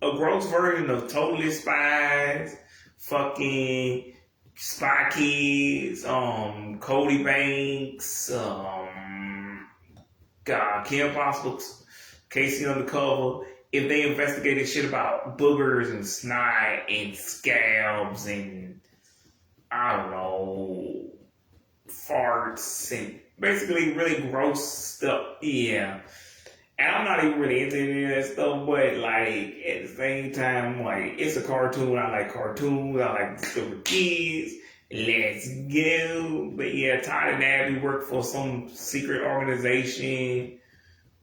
[SPEAKER 1] a gross version of Totally Spies, fucking Spy Kids, Cody Banks, God, Kim Possible, Casey Undercover. If they investigated shit about boogers and snot and scabs and I don't know farts and basically really gross stuff, yeah. And I'm not even really into any of that stuff, but like at the same time, like it's a cartoon. I like cartoons. I like Discovery Kids. Let's go. But yeah, Todd and Abby work for some secret organization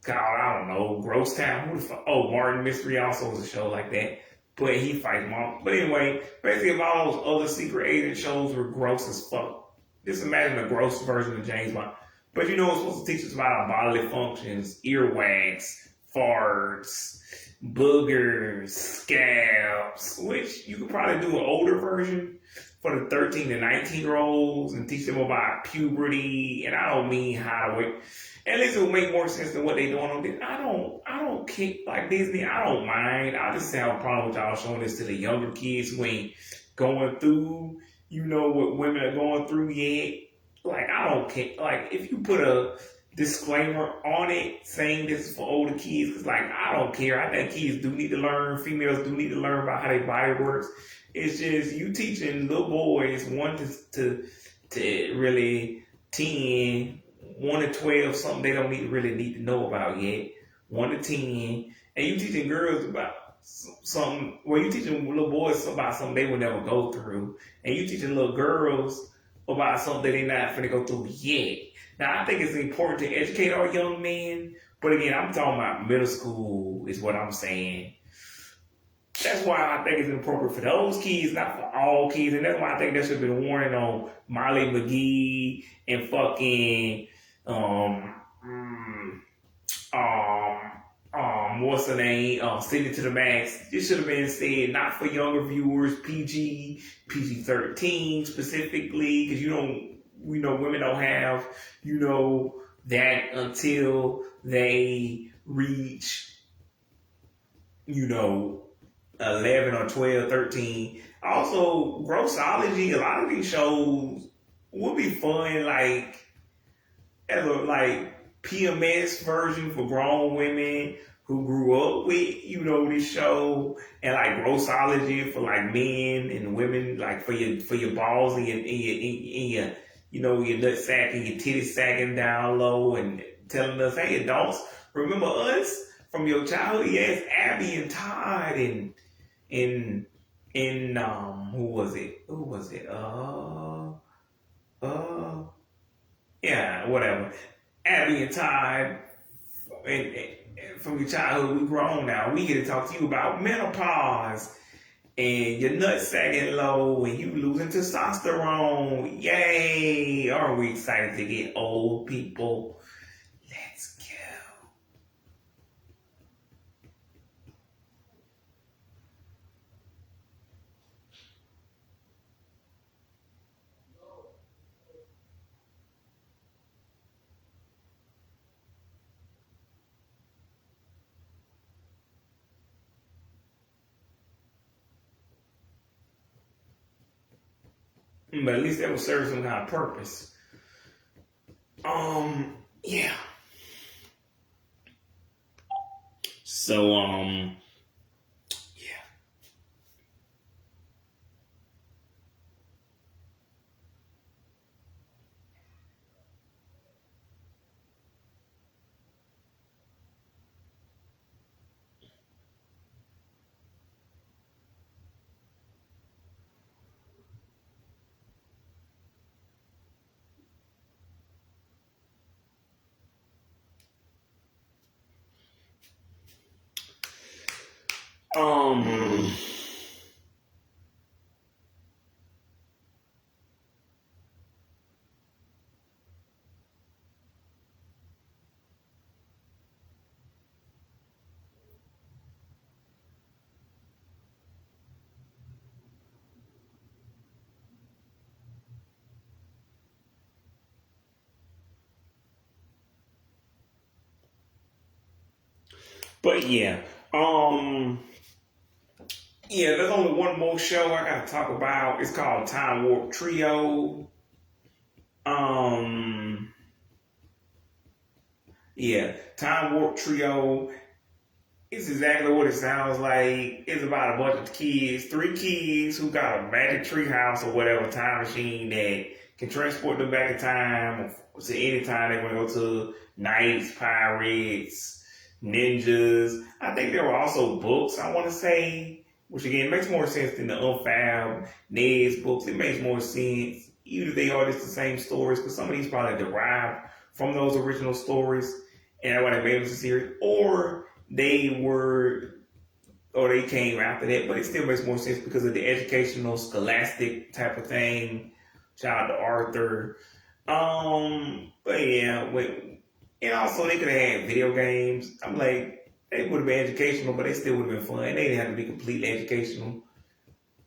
[SPEAKER 1] called, I don't know, Gross Town. Who the fuck? Oh, Martin Mystery also was a show like that. But he fights mom. But anyway, basically if all those other secret agent shows were gross as fuck, just imagine a gross version of James Bond. But you know, it's supposed to teach us about our bodily functions, earwax, farts, boogers, scabs, which you could probably do an older version for the 13 to 19-year-olds and teach them about puberty. And I don't mean how to, at least it will make more sense than what they doing on this. I don't kick like Disney. I don't mind. I just have a problem with y'all showing this to the younger kids who ain't going through, you know, what women are going through yet. Like, I don't care. Like, if you put a disclaimer on it saying this is for older kids, because, like, I don't care. I think kids do need to learn, females do need to learn about how their body works. It's just you teaching little boys 1 to really 10, 1 to 12, something they don't really need to know about yet. 1 to 10. And you teaching girls about something, well, you teaching little boys about something they will never go through. And you teaching little girls about something they're not going to go through yet. Now, I think it's important to educate our young men, but again, I'm talking about middle school is what I'm saying. That's why I think it's appropriate for those kids, not for all kids, and that's why I think there should have been a warning on Molly McGee and fucking what's the name? Send It to the Max. This should have been said not for younger viewers, PG-13 specifically, because we know women don't have, that until they reach, 11 or 12, 13. Also, Grossology, a lot of these shows would be fun, like, as a, PMS version for grown women who grew up with, this show, and like Grossology for like men and women, like for your balls and your your nut sack and your titty sagging down low, and telling us, hey, adults, remember us from your childhood? Yes, Abby and Todd and who was it? Yeah, whatever. Abby and Todd, and from your childhood, we grown now. We get to talk to you about menopause and your nut sagging low and you losing testosterone. Yay! Are we excited to get old, people? Let's go. But at least that will serve some kind of purpose. Yeah. So, yeah. Um, But yeah, yeah, there's only one more show I gotta talk about. It's called Time Warp Trio. Um, yeah, Time Warp Trio. It's exactly what it sounds like. It's about a bunch of kids, three kids who got a magic tree house or whatever time machine that can transport them back in time to any time they want to go to. Knights, pirates, ninjas. I think there were also books, I want to say, which again makes more sense than the Unfab, Ned's books. It makes more sense. Even if they are just the same stories, because some of these probably derived from those original stories, and that's why they made them a series. Or they were, or they came after that, but it still makes more sense because of the educational, scholastic type of thing. Shout out to Arthur. But yeah, and also they could have had video games. I'm like, they would have been educational, but they still would have been fun. They didn't have to be completely educational.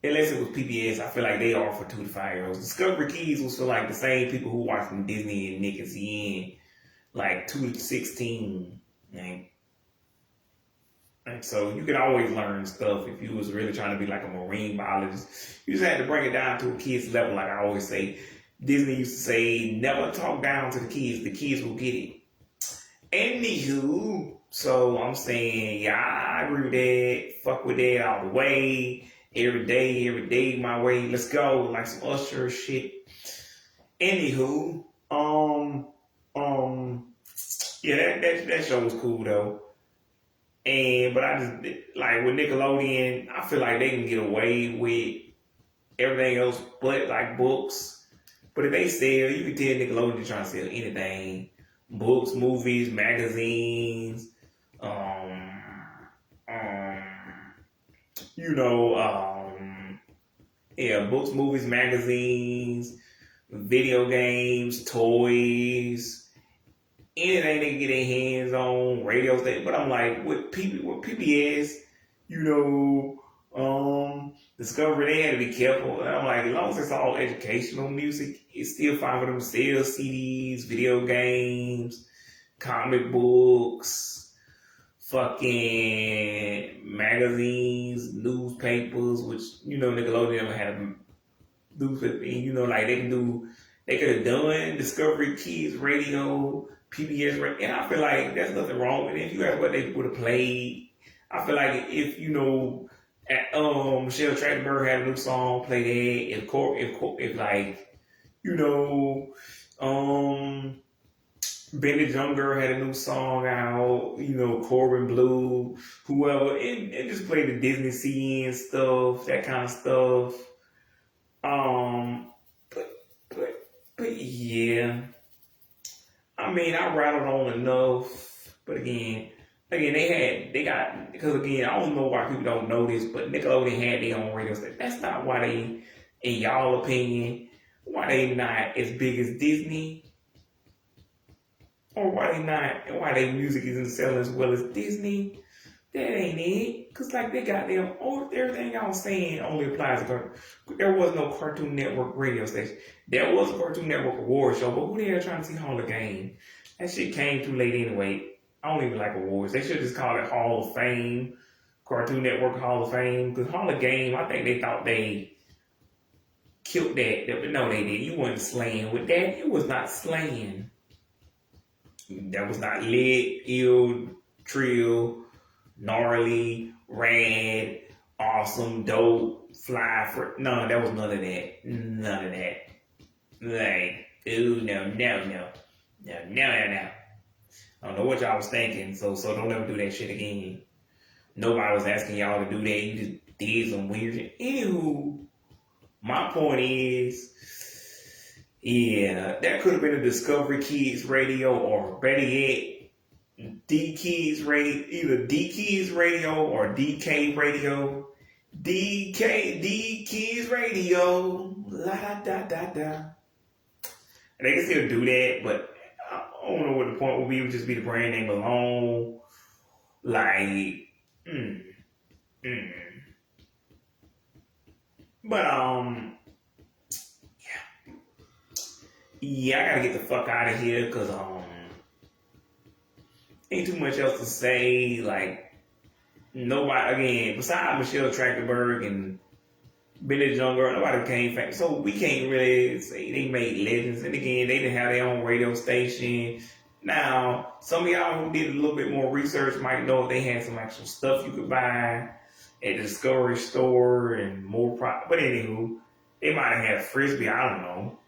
[SPEAKER 1] Unless it was PBS, I feel like they are for 2 to 5 year olds. Discovery Kids was for like the same people who watch from Disney and Nick and CN, like 2 to 16. And so you could always learn stuff if you was really trying to be like a marine biologist. You just had to bring it down to a kid's level, like I always say. Disney used to say, never talk down to the kids will get it. Anywho, so I'm saying, yeah, I agree with that. Fuck with that all the way. Every day, my way. Let's go. Like some Usher shit. Anywho, yeah, that show was cool though. But I just like with Nickelodeon, I feel like they can get away with everything else but like books. But if they sell, you can tell Nickelodeon is trying to sell anything: books, movies, magazines, um, um, you know, yeah, books, movies, magazines, video games, toys, anything they can get their hands on, radio station. But I'm like, with PBS, you know, Discovery, they had to be careful. And I'm like, as long as it's all educational music, it's still fine for them to sell CDs, video games, comic books, fucking magazines, newspapers, which, you know, Nickelodeon had a newspaper, and, you know, like they could have done Discovery Kids Radio, PBS Radio, and I feel like there's nothing wrong with it. If you heard what they would have played, I feel like if, you know, Michelle Trachtenberg had a new song, play that. If like, you know, Bennett Younger had a new song out, you know, Corbin Blue, whoever, and just play the Disney CN stuff, that kind of stuff. Um, but yeah, I mean, I rattled on enough, but again, they got, because again, I don't know why people don't know this, but Nickelodeon had their own radio station. That's not why they, in y'all opinion, why they not as big as Disney, or why they music isn't selling as well as Disney. That ain't it. Cause like they got them, everything I was saying only applies to cartoon. There was no Cartoon Network radio station. There was a Cartoon Network award show, but who the hell trying to see Hall of Game? That shit came too late anyway. I don't even like awards. They should just call it Hall of Fame, Cartoon Network Hall of Fame. Cause Hall of Game, I think they thought they killed that. But no, they didn't. You wasn't slaying with that. It was not slaying. That was not lit, ill, trill, gnarly, rad, awesome, dope, fly for no, that was none of that. None of that. Like, ooh, no. I don't know what y'all was thinking, so don't ever do that shit again. Nobody was asking y'all to do that. You just did some weird shit. Anywho, my point is, yeah, that could have been a Discovery Kids radio, or better yet, D Kids Radio, either D Kids Radio or DK Radio. D Kids Radio. La da da da. And they can still do that, but I don't know what the point would be. It would just be the brand name alone. Like, But yeah, I gotta get the fuck out of here, cause ain't too much else to say. Like, nobody, again, besides Michelle Trachtenberg and Benny Young Girl, nobody came famous. So we can't really say they made legends. And again, they didn't have their own radio station. Now, some of y'all who did a little bit more research might know they had some actual stuff you could buy at the Discovery store and more but anywho, they might have had Frisbee, I don't know.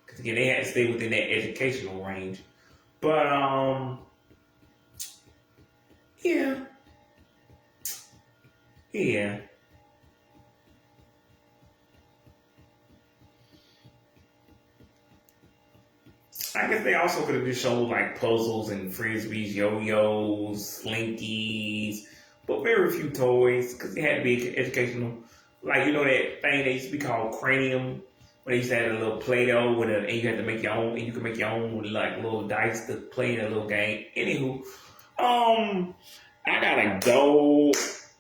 [SPEAKER 1] Because again, they had to stay within that educational range. But yeah. I guess they also could have just showed like puzzles and frisbees, yo-yos, slinkies, but very few toys because it had to be educational. Like, you know that thing that used to be called cranium, when they used to have a little Play-Doh with and you had to make your own, and you could make your own with like little dice to play in a little game. Anywho, I gotta go.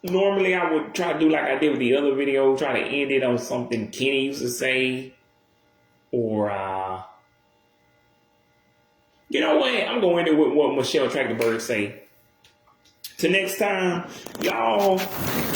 [SPEAKER 1] Normally I would try to do like I did with the other video, try to end it on something Kenny used to say, or you know what? I'm going to end it with what Michelle Trachtenberg say. Till next time, y'all